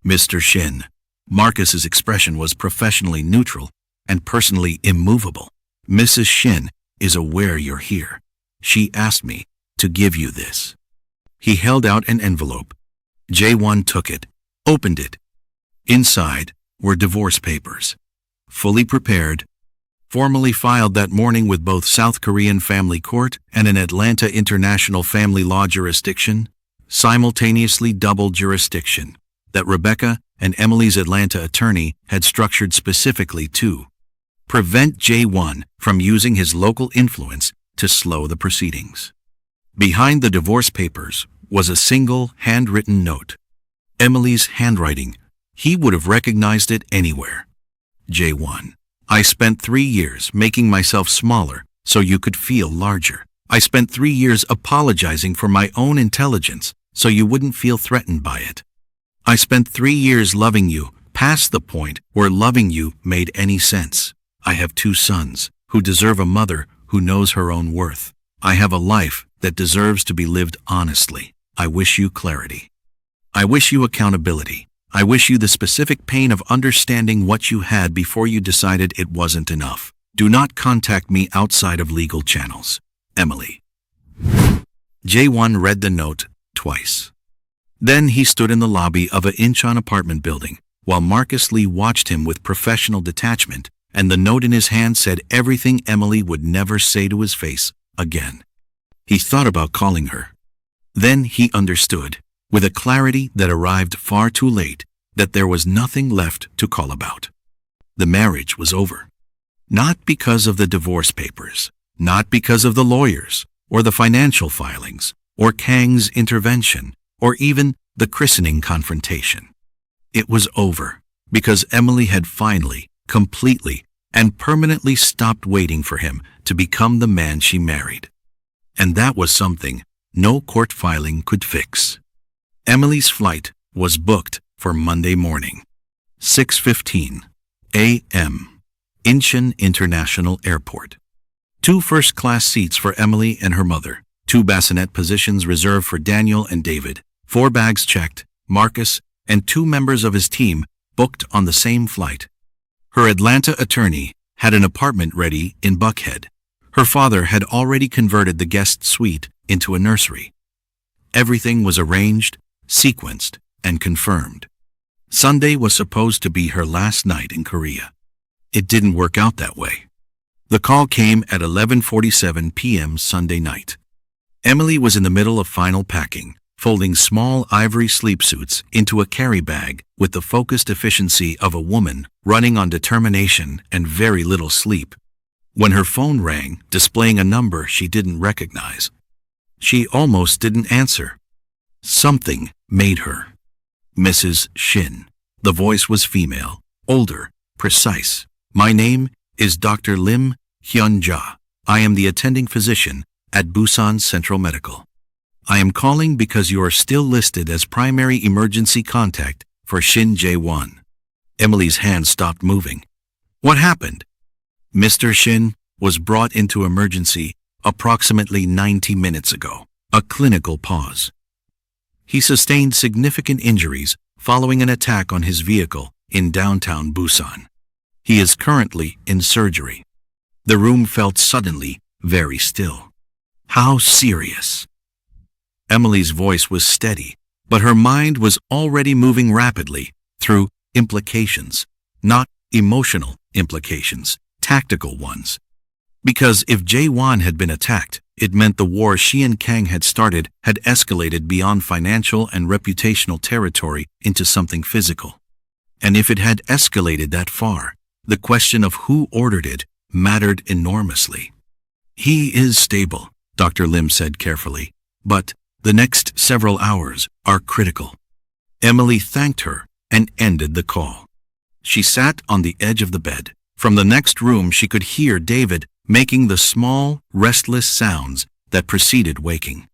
"Mr. Shin." Marcus's expression was professionally neutral and personally immovable. "Mrs. Shin is aware you're here. She asked me to give you this." He held out an envelope. Jae-won took it, opened it. Inside were divorce papers. fully prepared, formally filed that morning with both South Korean family court and an Atlanta International Family Law jurisdiction, simultaneously double jurisdiction, that Rebecca and Emily's Atlanta attorney had structured specifically to prevent J1 from using his local influence to slow the proceedings. Behind the divorce papers was a single handwritten note. Emily's handwriting. He would have recognized it anywhere. J1. I spent 3 years making myself smaller so you could feel larger. I spent 3 years apologizing for my own intelligence so you wouldn't feel threatened by it. I spent 3 years loving you past the point where loving you made any sense. I have 2 sons who deserve a mother who knows her own worth. I have a life that deserves to be lived honestly. I wish you clarity. I wish you accountability. I wish you the specific pain of understanding what you had before you decided it wasn't enough. Do not contact me outside of legal channels. Emily. J1 read the note twice. Then he stood in the lobby of an Incheon apartment building while Marcus Lee watched him with professional detachment, and the note in his hand said everything Emily would never say to his face again. He thought about calling her. Then he understood, with a clarity that arrived far too late, that there was nothing left to call about. The marriage was over. Not because of the divorce papers, not because of the lawyers, or the financial filings, or Kang's intervention, or even the christening confrontation. It was over because Emily had finally, completely, and permanently stopped waiting for him to become the man she married. And that was something no court filing could fix. Emily's flight was booked for Monday morning, 6:15 a.m., Incheon International Airport. 2 first-class seats for Emily and her mother, 2 bassinet positions reserved for Daniel and David, 4 bags checked, Marcus, and 2 members of his team booked on the same flight. Her Atlanta attorney had an apartment ready in Buckhead. Her father had already converted the guest suite into a nursery. Everything was arranged, sequenced, and confirmed. Sunday was supposed to be her last night in Korea. It didn't work out that way. The call came at 11:47 p.m. Sunday night. Emily was in the middle of final packing, folding small ivory sleep suits into a carry bag with the focused efficiency of a woman running on determination and very little sleep, when her phone rang, displaying a number she didn't recognize. She almost didn't answer. Something made her. Mrs. Shin. The voice was female, older, precise. My name is Dr. Lim Hyun-ja. I am the attending physician at Busan Central Medical. I am calling because you are still listed as primary emergency contact for Shin J1. Emily's hand stopped moving. What happened? Mr. Shin was brought into emergency approximately 90 minutes ago. A clinical pause. He sustained significant injuries following an attack on his vehicle in downtown Busan. He is currently in surgery. The room felt suddenly very still. How serious? Emily's voice was steady, but her mind was already moving rapidly through implications, not emotional implications, tactical ones. Because if Jae-won had been attacked, it meant the war she and Kang had started had escalated beyond financial and reputational territory into something physical. And if it had escalated that far, the question of who ordered it mattered enormously. He is stable, Dr. Lim said carefully, but the next several hours are critical. Emily thanked her and ended the call. She sat on the edge of the bed. From the next room she could hear David making the small, restless sounds that preceded waking.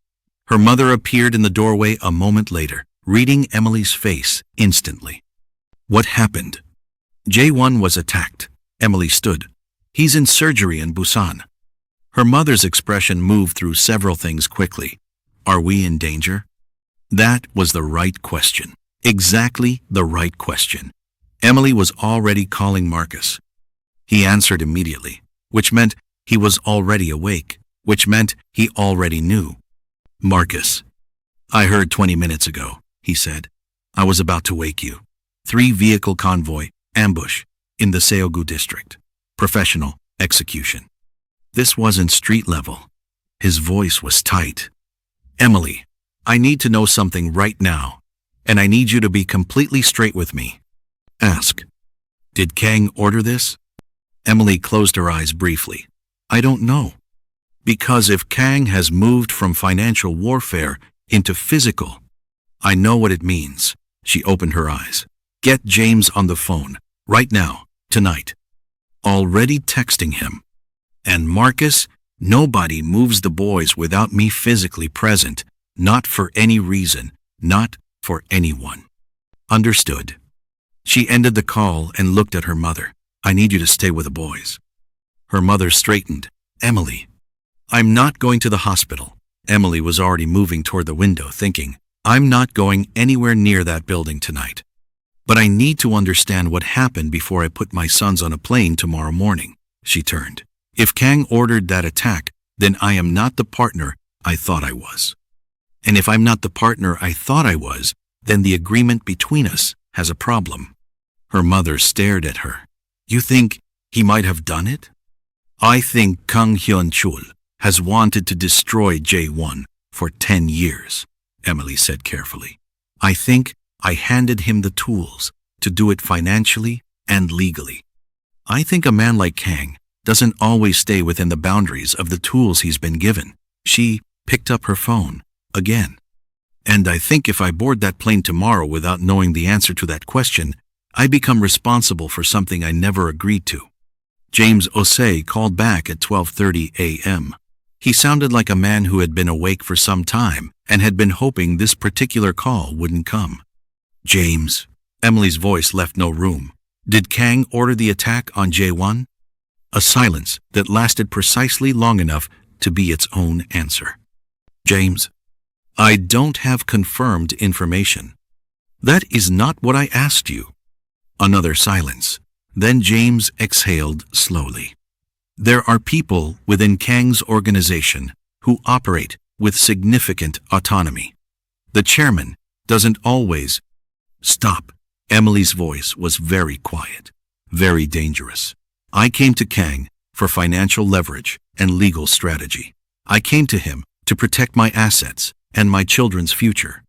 Her mother appeared in the doorway a moment later, reading Emily's face instantly. What happened? Jae-won was attacked. Emily stood. He's in surgery in Busan. Her mother's expression moved through several things quickly. Are we in danger? That was the right question. Exactly the right question. Emily was already calling Marcus. He answered immediately, which meant he was already awake, which meant he already knew. Marcus. I heard 20 minutes ago, he said. I was about to wake you. 3-vehicle convoy, ambush. in the Seogu district. Professional execution. This wasn't street level. His voice was tight. Emily, I need to know something right now, and I need you to be completely straight with me. Ask. Did Kang order this? Emily closed her eyes briefly. I don't know. Because if Kang has moved from financial warfare into physical, I know what it means. She opened her eyes. Get James on the phone, right now, tonight. Already texting him. And Marcus, nobody moves the boys without me physically present, not for any reason, not for anyone. Understood. She ended the call and looked at her mother. I need you to stay with the boys. Her mother straightened. Emily. I'm not going to the hospital. Emily was already moving toward the window, thinking, I'm not going anywhere near that building tonight. But I need to understand what happened before I put my sons on a plane tomorrow morning. She turned. If Kang ordered that attack, then I am not the partner I thought I was. And if I'm not the partner I thought I was, then the agreement between us has a problem. Her mother stared at her. You think he might have done it? I think Kang Hyun-chul has wanted to destroy Jae-won for 10 years, Emily said carefully. I think I handed him the tools to do it financially and legally. I think a man like Kang doesn't always stay within the boundaries of the tools he's been given. She picked up her phone again. And I think if I board that plane tomorrow without knowing the answer to that question, I become responsible for something I never agreed to. James Osei called back at 12:30 a.m. He sounded like a man who had been awake for some time and had been hoping this particular call wouldn't come. James. Emily's voice left no room. Did Kang order the attack on Jae-won? A silence that lasted precisely long enough to be its own answer. James. I don't have confirmed information. That is not what I asked you. Another silence. Then James exhaled slowly. There are people within Kang's organization who operate with significant autonomy. The chairman doesn't always... Stop. Emily's voice was very quiet, very dangerous. I came to Kang for financial leverage and legal strategy. I came to him to protect my assets and my children's future.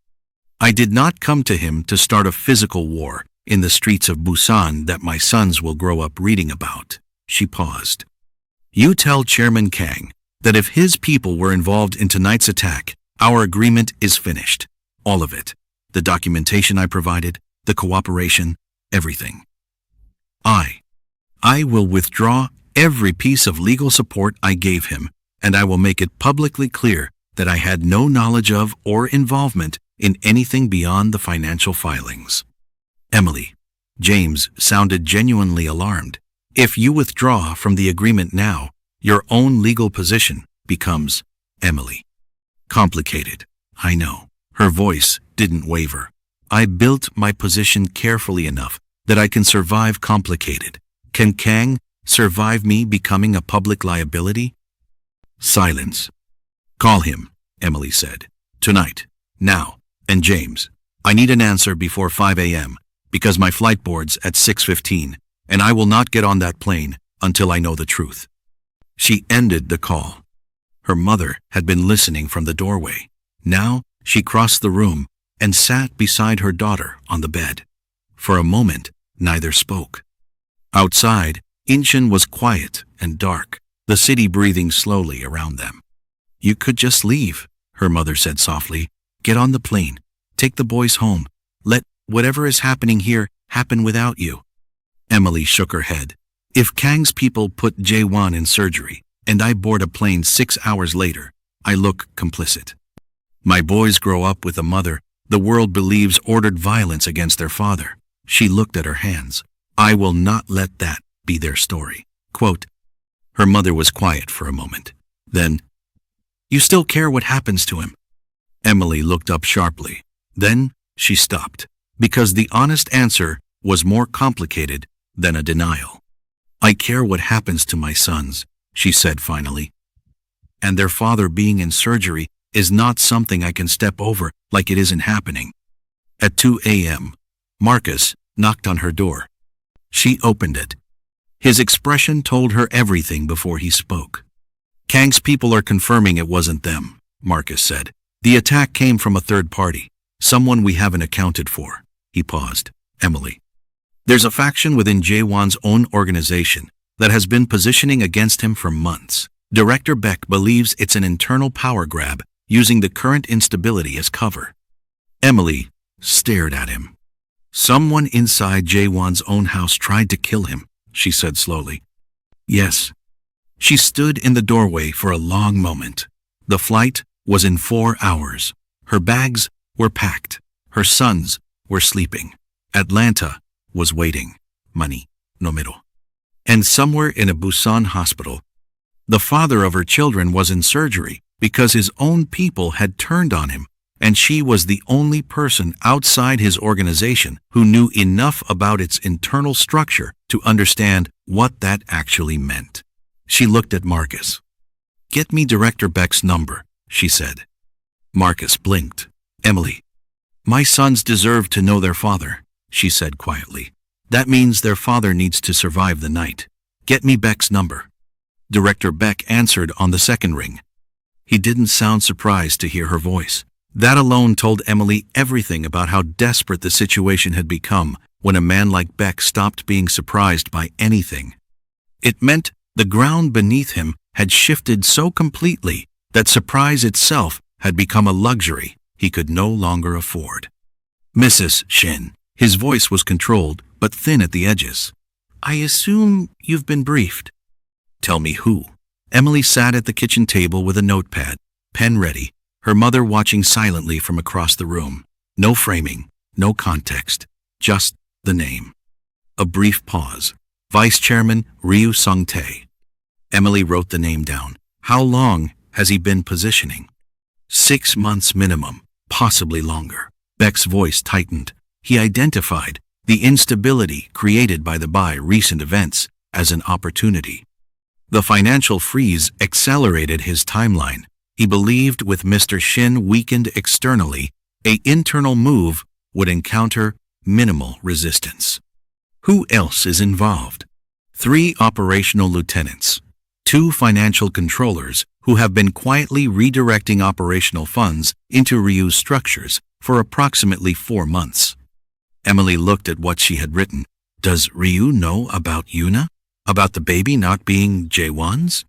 I did not come to him to start a physical war in the streets of Busan that my sons will grow up reading about. She paused. You tell Chairman Kang that if his people were involved in tonight's attack, our agreement is finished. All of it. The documentation I provided, the cooperation, everything. I will withdraw every piece of legal support I gave him, and I will make it publicly clear that I had no knowledge of or involvement in anything beyond the financial filings. Emily. James sounded genuinely alarmed. If you withdraw from the agreement now, your own legal position becomes Emily. Complicated. I know. Her voice didn't waver. I built my position carefully enough that I can survive complicated. Can Kang survive me becoming a public liability? Silence. Call him, Emily said. Tonight. Now. And James, I need an answer before 5 a.m. because my flight board's at 6:15, and I will not get on that plane until I know the truth. She ended the call. Her mother had been listening from the doorway. Now she crossed the room and sat beside her daughter on the bed. For a moment, neither spoke. Outside, Incheon was quiet and dark, the city breathing slowly around them. You could just leave, her mother said softly. Get on the plane. Take the boys home. Let whatever is happening here happen without you. Emily shook her head. If Kang's people put Jae-won in surgery and I board a plane 6 hours later, I look complicit. My boys grow up with a mother the world believes ordered violence against their father. She looked at her hands. I will not let that be their story. Quote. Her mother was quiet for a moment. Then, you still care what happens to him? Emily looked up sharply. Then she stopped, because the honest answer was more complicated than a denial. I care what happens to my sons, she said finally. And their father being in surgery is not something I can step over like it isn't happening. At 2 a.m., Marcus knocked on her door. She opened it. His expression told her everything before he spoke. Kang's people are confirming it wasn't them, Marcus said. The attack came from a third party, someone we haven't accounted for. He paused. Emily. There's a faction within Jaewon's own organization that has been positioning against him for months. Director Beck believes it's an internal power grab, using the current instability as cover. Emily stared at him. Someone inside Jaewon's own house tried to kill him, she said slowly. Yes. She stood in the doorway for a long moment. The flight was in 4 hours. Her bags were packed. Her sons were sleeping. Atlanta was waiting. Money, no middle. And somewhere in a Busan hospital, the father of her children was in surgery because his own people had turned on him, and she was the only person outside his organization who knew enough about its internal structure to understand what that actually meant. She looked at Marcus. Get me Director Beck's number, she said. Marcus blinked. Emily. My sons deserve to know their father, she said quietly. That means their father needs to survive the night. Get me Beck's number. Director Beck answered on the second ring. He didn't sound surprised to hear her voice. That alone told Emily everything about how desperate the situation had become when a man like Beck stopped being surprised by anything. It meant the ground beneath him had shifted so completely that surprise itself had become a luxury he could no longer afford. Mrs. Shin. His voice was controlled, but thin at the edges. I assume you've been briefed. Tell me who. Emily sat at the kitchen table with a notepad, pen ready, her mother watching silently from across the room. No framing, no context, just the name. A brief pause. Vice Chairman Ryu Sung-tae. Emily wrote the name down. How long has he been positioning? 6 months minimum, possibly longer. Beck's voice tightened. He identified the instability created by recent events as an opportunity. The financial freeze accelerated his timeline. He believed with Mr. Shin weakened externally, an internal move would encounter minimal resistance. Who else is involved? 3 operational lieutenants, 2 financial controllers who have been quietly redirecting operational funds into Ryu's structures for approximately 4 months. Emily looked at what she had written. Does Ryu know about Yuna? About the baby not being Jaewon's?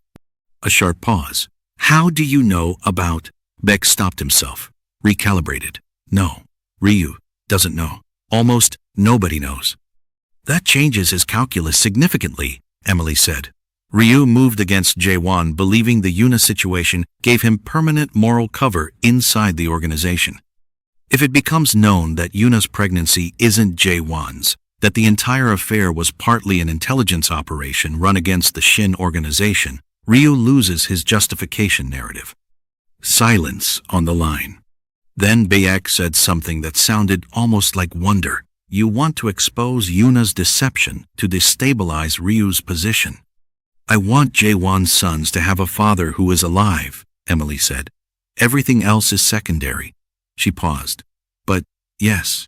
A sharp pause. How do you know about? Beck stopped himself, recalibrated. No, Ryu doesn't know. Almost nobody knows. That changes his calculus significantly, Emily said. Ryu moved against Jaewon, believing the Yuna situation gave him permanent moral cover inside the organization. If it becomes known that Yuna's pregnancy isn't Jaewon's, that the entire affair was partly an intelligence operation run against the Shin organization, Ryu loses his justification narrative. Silence on the line. Then Bayek said something that sounded almost like wonder. You want to expose Yuna's deception to destabilize Ryu's position. I want Jaewon's sons to have a father who is alive, Emily said. Everything else is secondary. She paused. But, yes.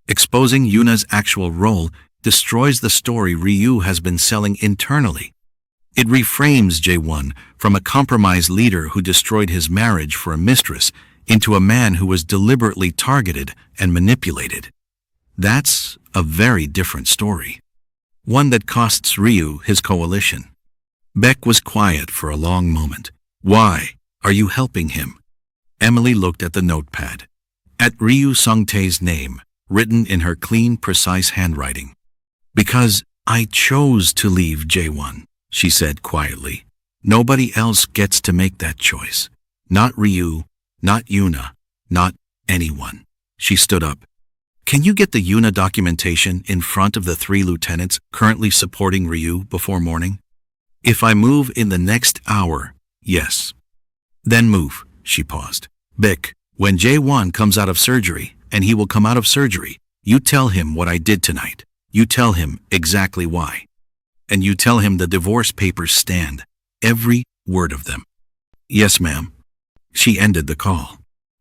Exposing Yuna's actual role destroys the story Ryu has been selling internally. It reframes Jaewon from a compromised leader who destroyed his marriage for a mistress into a man who was deliberately targeted and manipulated. That's a very different story. One that costs Ryu his coalition. Beck was quiet for a long moment. Why are you helping him? Emily looked at the notepad. At Ryu Sung-tae's name, written in her clean, precise handwriting. Because I chose to leave Jaewon, she said quietly. Nobody else gets to make that choice. Not Ryu, not Yuna, not anyone. She stood up. Can you get the Yuna documentation in front of the 3 lieutenants currently supporting Ryu before morning? If I move in the next hour, yes. Then move, she paused. Beck, when Jaewon comes out of surgery, and he will come out of surgery, you tell him what I did tonight. You tell him exactly why. And you tell him the divorce papers stand, every word of them. Yes, ma'am. She ended the call.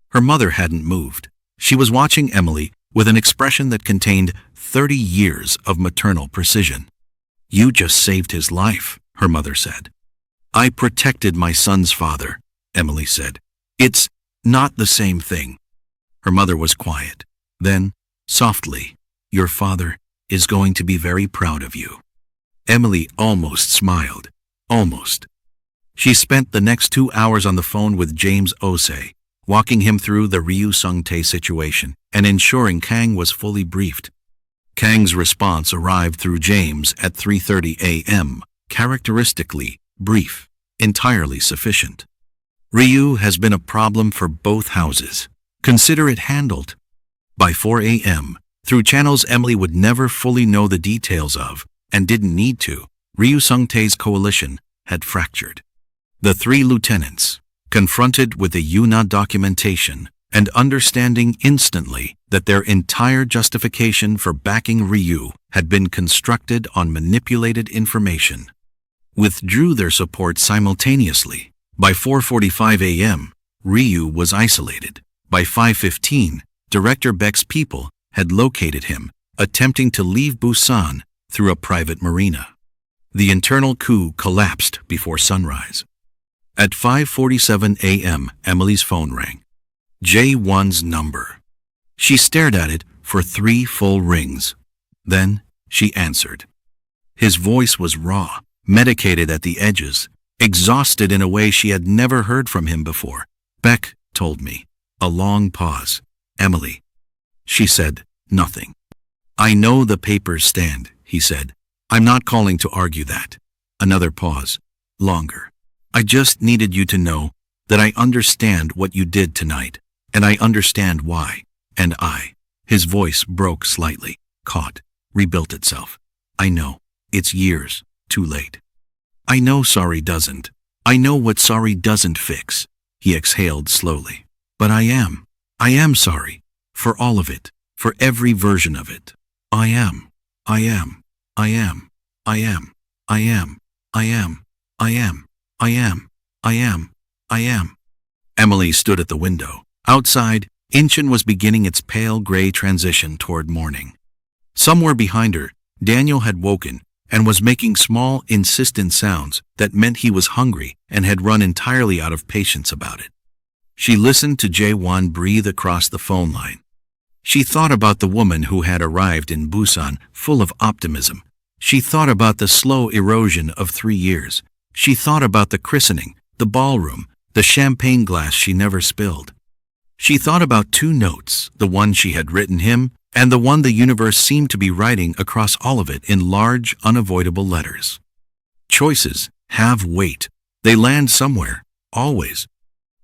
Her mother hadn't moved. She was watching Emily, with an expression that contained 30 years of maternal precision. "You just saved his life," her mother said. "I protected my son's father," Emily said. "It's not the same thing." Her mother was quiet. Then, softly, "Your father is going to be very proud of you." Emily almost smiled. Almost. She spent the next 2 hours on the phone with James Osei, walking him through the Ryu Sung-tae situation and ensuring Kang was fully briefed. Kang's response arrived through James at 3:30 a.m., characteristically brief, entirely sufficient. "Ryu has been a problem for both houses. Consider it handled." By 4 a.m., through channels Emily would never fully know the details of, and didn't need to, Ryu Sung-tae's coalition had fractured. The three lieutenants, confronted with the Yuna documentation and understanding instantly that their entire justification for backing Ryu had been constructed on manipulated information, withdrew their support simultaneously. By 4:45 a.m., Ryu was isolated. By 5:15, Director Beck's people had located him, attempting to leave Busan through a private marina. The internal coup collapsed before sunrise. At 5:47 a.m., Emily's phone rang. Jae-won's number. She stared at it for 3 full rings. Then she answered. His voice was raw, medicated at the edges, exhausted in a way she had never heard from him before. "Beck told me." A long pause. "Emily." She said nothing. "I know the papers stand," he said. "I'm not calling to argue that." Another pause. Longer. "I just needed you to know that I understand what you did tonight, and I understand why. And His voice broke slightly, caught, rebuilt itself. "I know. It's years too late. I know sorry doesn't. I know what sorry doesn't fix." He exhaled slowly. "But I am sorry. For all of it. For every version of it. I am. I am. I am. I am. I am. I am. I am. I am. I am. I am." Emily stood at the window. Outside, Incheon was beginning its pale gray transition toward morning. Somewhere behind her, Daniel had woken and was making small, insistent sounds that meant he was hungry and had run entirely out of patience about it. She listened to Jae-won breathe across the phone line. She thought about the woman who had arrived in Busan full of optimism. She thought about the slow erosion of 3 years. She thought about the christening, the ballroom, the champagne glass she never spilled. She thought about 2 notes, the one she had written him, and the one the universe seemed to be writing across all of it in large, unavoidable letters. Choices have weight. They land somewhere, always.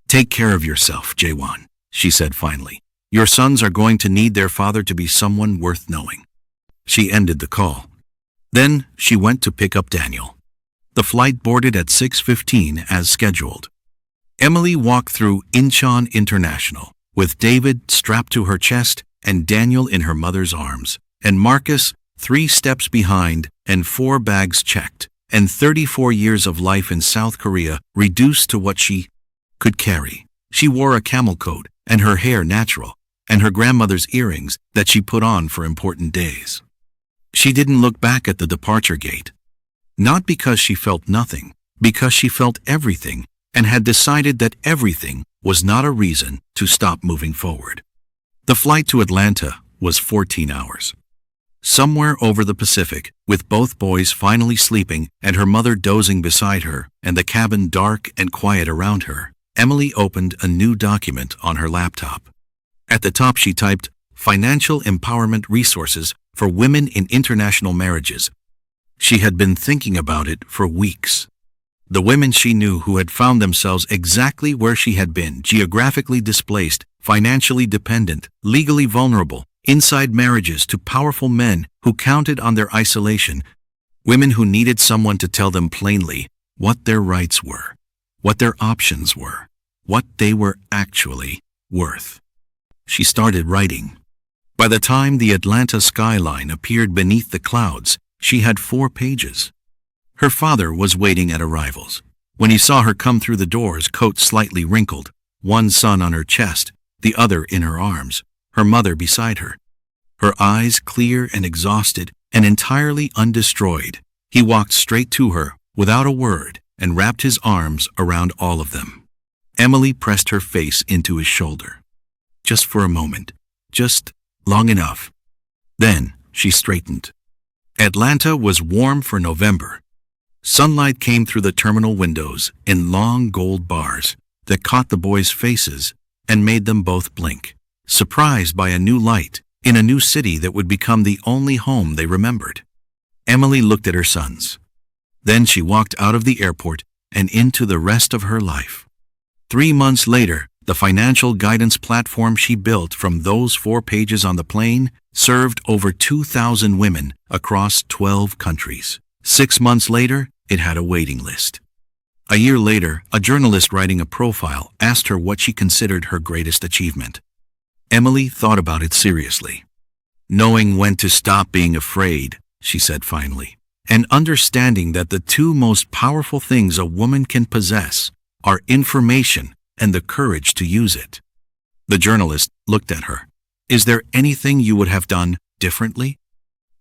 "Take care of yourself, Jae-won," she said finally. "Your sons are going to need their father to be someone worth knowing." She ended the call. Then she went to pick up Daniel. The flight boarded at 6:15 as scheduled. Emily walked through Incheon International, with David strapped to her chest and Daniel in her mother's arms, and Marcus 3 steps behind and 4 bags checked, and 34 years of life in South Korea reduced to what she could carry. She wore a camel coat, and her hair natural, and her grandmother's earrings that she put on for important days. She didn't look back at the departure gate. Not because she felt nothing, because she felt everything, and had decided that everything was not a reason to stop moving forward. The flight to Atlanta was 14 hours. Somewhere over the Pacific, with both boys finally sleeping and her mother dozing beside her and the cabin dark and quiet around her, Emily opened a new document on her laptop. At the top she typed, "Financial Empowerment Resources for Women in International Marriages." She had been thinking about it for weeks. The women she knew who had found themselves exactly where she had been, geographically displaced, financially dependent, legally vulnerable, inside marriages to powerful men who counted on their isolation, women who needed someone to tell them plainly what their rights were, what their options were, what they were actually worth. She started writing. By the time the Atlanta skyline appeared beneath the clouds, she had 4 pages. Her father was waiting at arrivals. When he saw her come through the doors, coat slightly wrinkled, one son on her chest, the other in her arms, her mother beside her, her eyes clear and exhausted and entirely undestroyed. He walked straight to her, without a word, and wrapped his arms around all of them. Emily pressed her face into his shoulder. Just for a moment. Just long enough. Then she straightened. Atlanta was warm for November. Sunlight came through the terminal windows in long gold bars that caught the boys' faces and made them both blink, surprised by a new light in a new city that would become the only home they remembered. Emily looked at her sons. Then she walked out of the airport and into the rest of her life. 3 months later, the financial guidance platform she built from those 4 pages on the plane served over 2,000 women across 12 countries. 6 months later, it had a waiting list. A year later, a journalist writing a profile asked her what she considered her greatest achievement. Emily thought about it seriously. Knowing when to stop being afraid, she said finally, and understanding that the 2 most powerful things a woman can possess are information and the courage to use it. The journalist looked at her. Is there anything you would have done differently?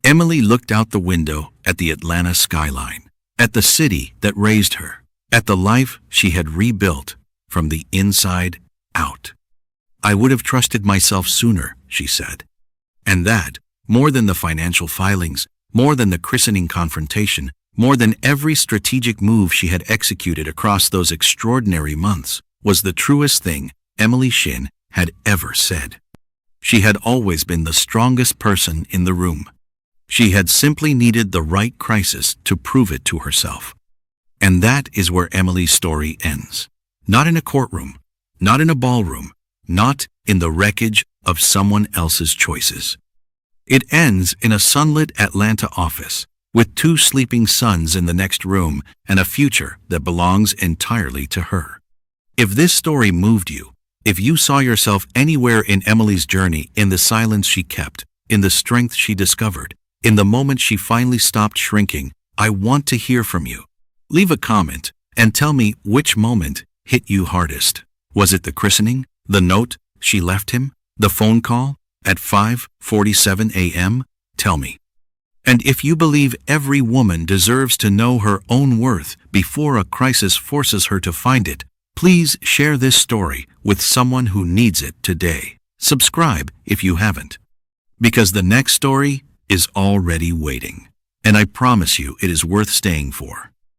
Emily looked out the window at the Atlanta skyline, at the city that raised her, at the life she had rebuilt from the inside out. I would have trusted myself sooner, she said. And that, more than the financial filings, more than the christening confrontation, more than every strategic move she had executed across those extraordinary months, was the truest thing Emily Shin had ever said. She had always been the strongest person in the room. She had simply needed the right crisis to prove it to herself. And that is where Emily's story ends. Not in a courtroom, not in a ballroom, not in the wreckage of someone else's choices. It ends in a sunlit Atlanta office, with 2 sleeping sons in the next room and a future that belongs entirely to her. If this story moved you, if you saw yourself anywhere in Emily's journey, in the silence she kept, in the strength she discovered, in the moment she finally stopped shrinking, I want to hear from you. Leave a comment and tell me which moment hit you hardest. Was it the christening, the note she left him, the phone call at 5:47 a.m.? Tell me. And if you believe every woman deserves to know her own worth before a crisis forces her to find it, please share this story with someone who needs it today. Subscribe if you haven't, because the next story is already waiting, and I promise you it is worth staying for.